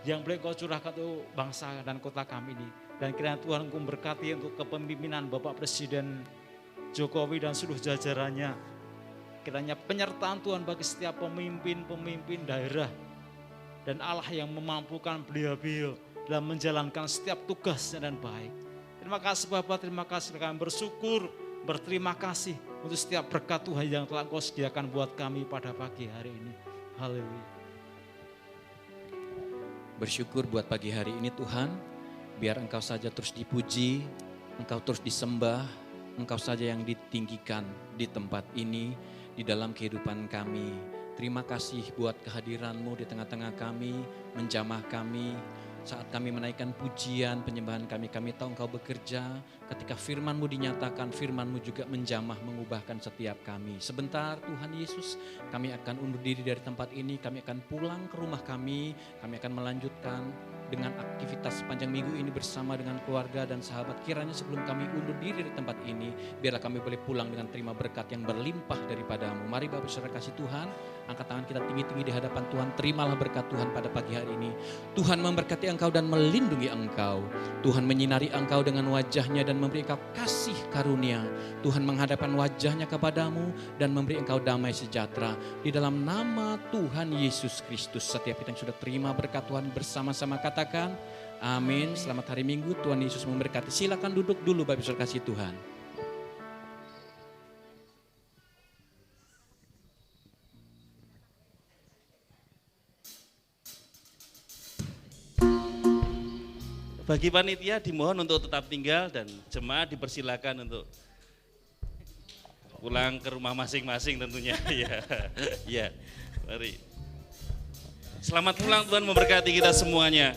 yang boleh Engkau curahkan untuk bangsa dan kota kami ini. Dan kiranya Tuhan Engkau memberkati untuk kepemimpinan Bapak Presiden Jokowi dan seluruh jajarannya. Kiranya penyertaan Tuhan bagi setiap pemimpin-pemimpin daerah. Dan Allah yang memampukan beliau-beliau dalam menjalankan setiap tugasnya dan baik. Terima kasih Bapak, terima kasih. Kami bersyukur, berterima kasih untuk setiap berkat Tuhan yang telah Engkau sediakan buat kami pada pagi hari ini. Haleluya. Bersyukur buat pagi hari ini Tuhan, biar Engkau saja terus dipuji, Engkau terus disembah, Engkau saja yang ditinggikan di tempat ini, di dalam kehidupan kami. Terima kasih buat kehadiran-Mu di tengah-tengah kami, menjamah kami. Saat kami menaikkan pujian, penyembahan kami tahu Engkau bekerja. Ketika firman-Mu dinyatakan, firman-Mu juga menjamah, mengubahkan setiap kami. Sebentar Tuhan Yesus, kami akan undur diri dari tempat ini, kami akan pulang ke rumah kami akan melanjutkan dengan aktivitas sepanjang minggu ini bersama dengan keluarga dan sahabat. Kiranya sebelum kami undur diri dari tempat ini, biarlah kami boleh pulang dengan terima berkat yang berlimpah daripada-Mu. Mari Bapak Saudara kasih Tuhan, angkat tangan kita tinggi-tinggi di hadapan Tuhan. Terimalah berkat Tuhan pada pagi hari ini. Tuhan memberkati engkau dan melindungi engkau. Tuhan menyinari engkau dengan wajahnya dan memberi engkau kasih karunia. Tuhan menghadapkan wajahnya kepadamu dan memberi engkau damai sejahtera. Di dalam nama Tuhan Yesus Kristus, setiap kita yang sudah terima berkat Tuhan bersama-sama katakan amin. Selamat hari Minggu, Tuhan Yesus memberkati. Silakan duduk dulu Bapak Ibu kasih Tuhan. Bagi panitia dimohon untuk tetap tinggal dan jemaat dipersilakan untuk pulang ke rumah masing-masing tentunya. Ya, ya, mari. Selamat pulang, Tuhan memberkati kita semuanya.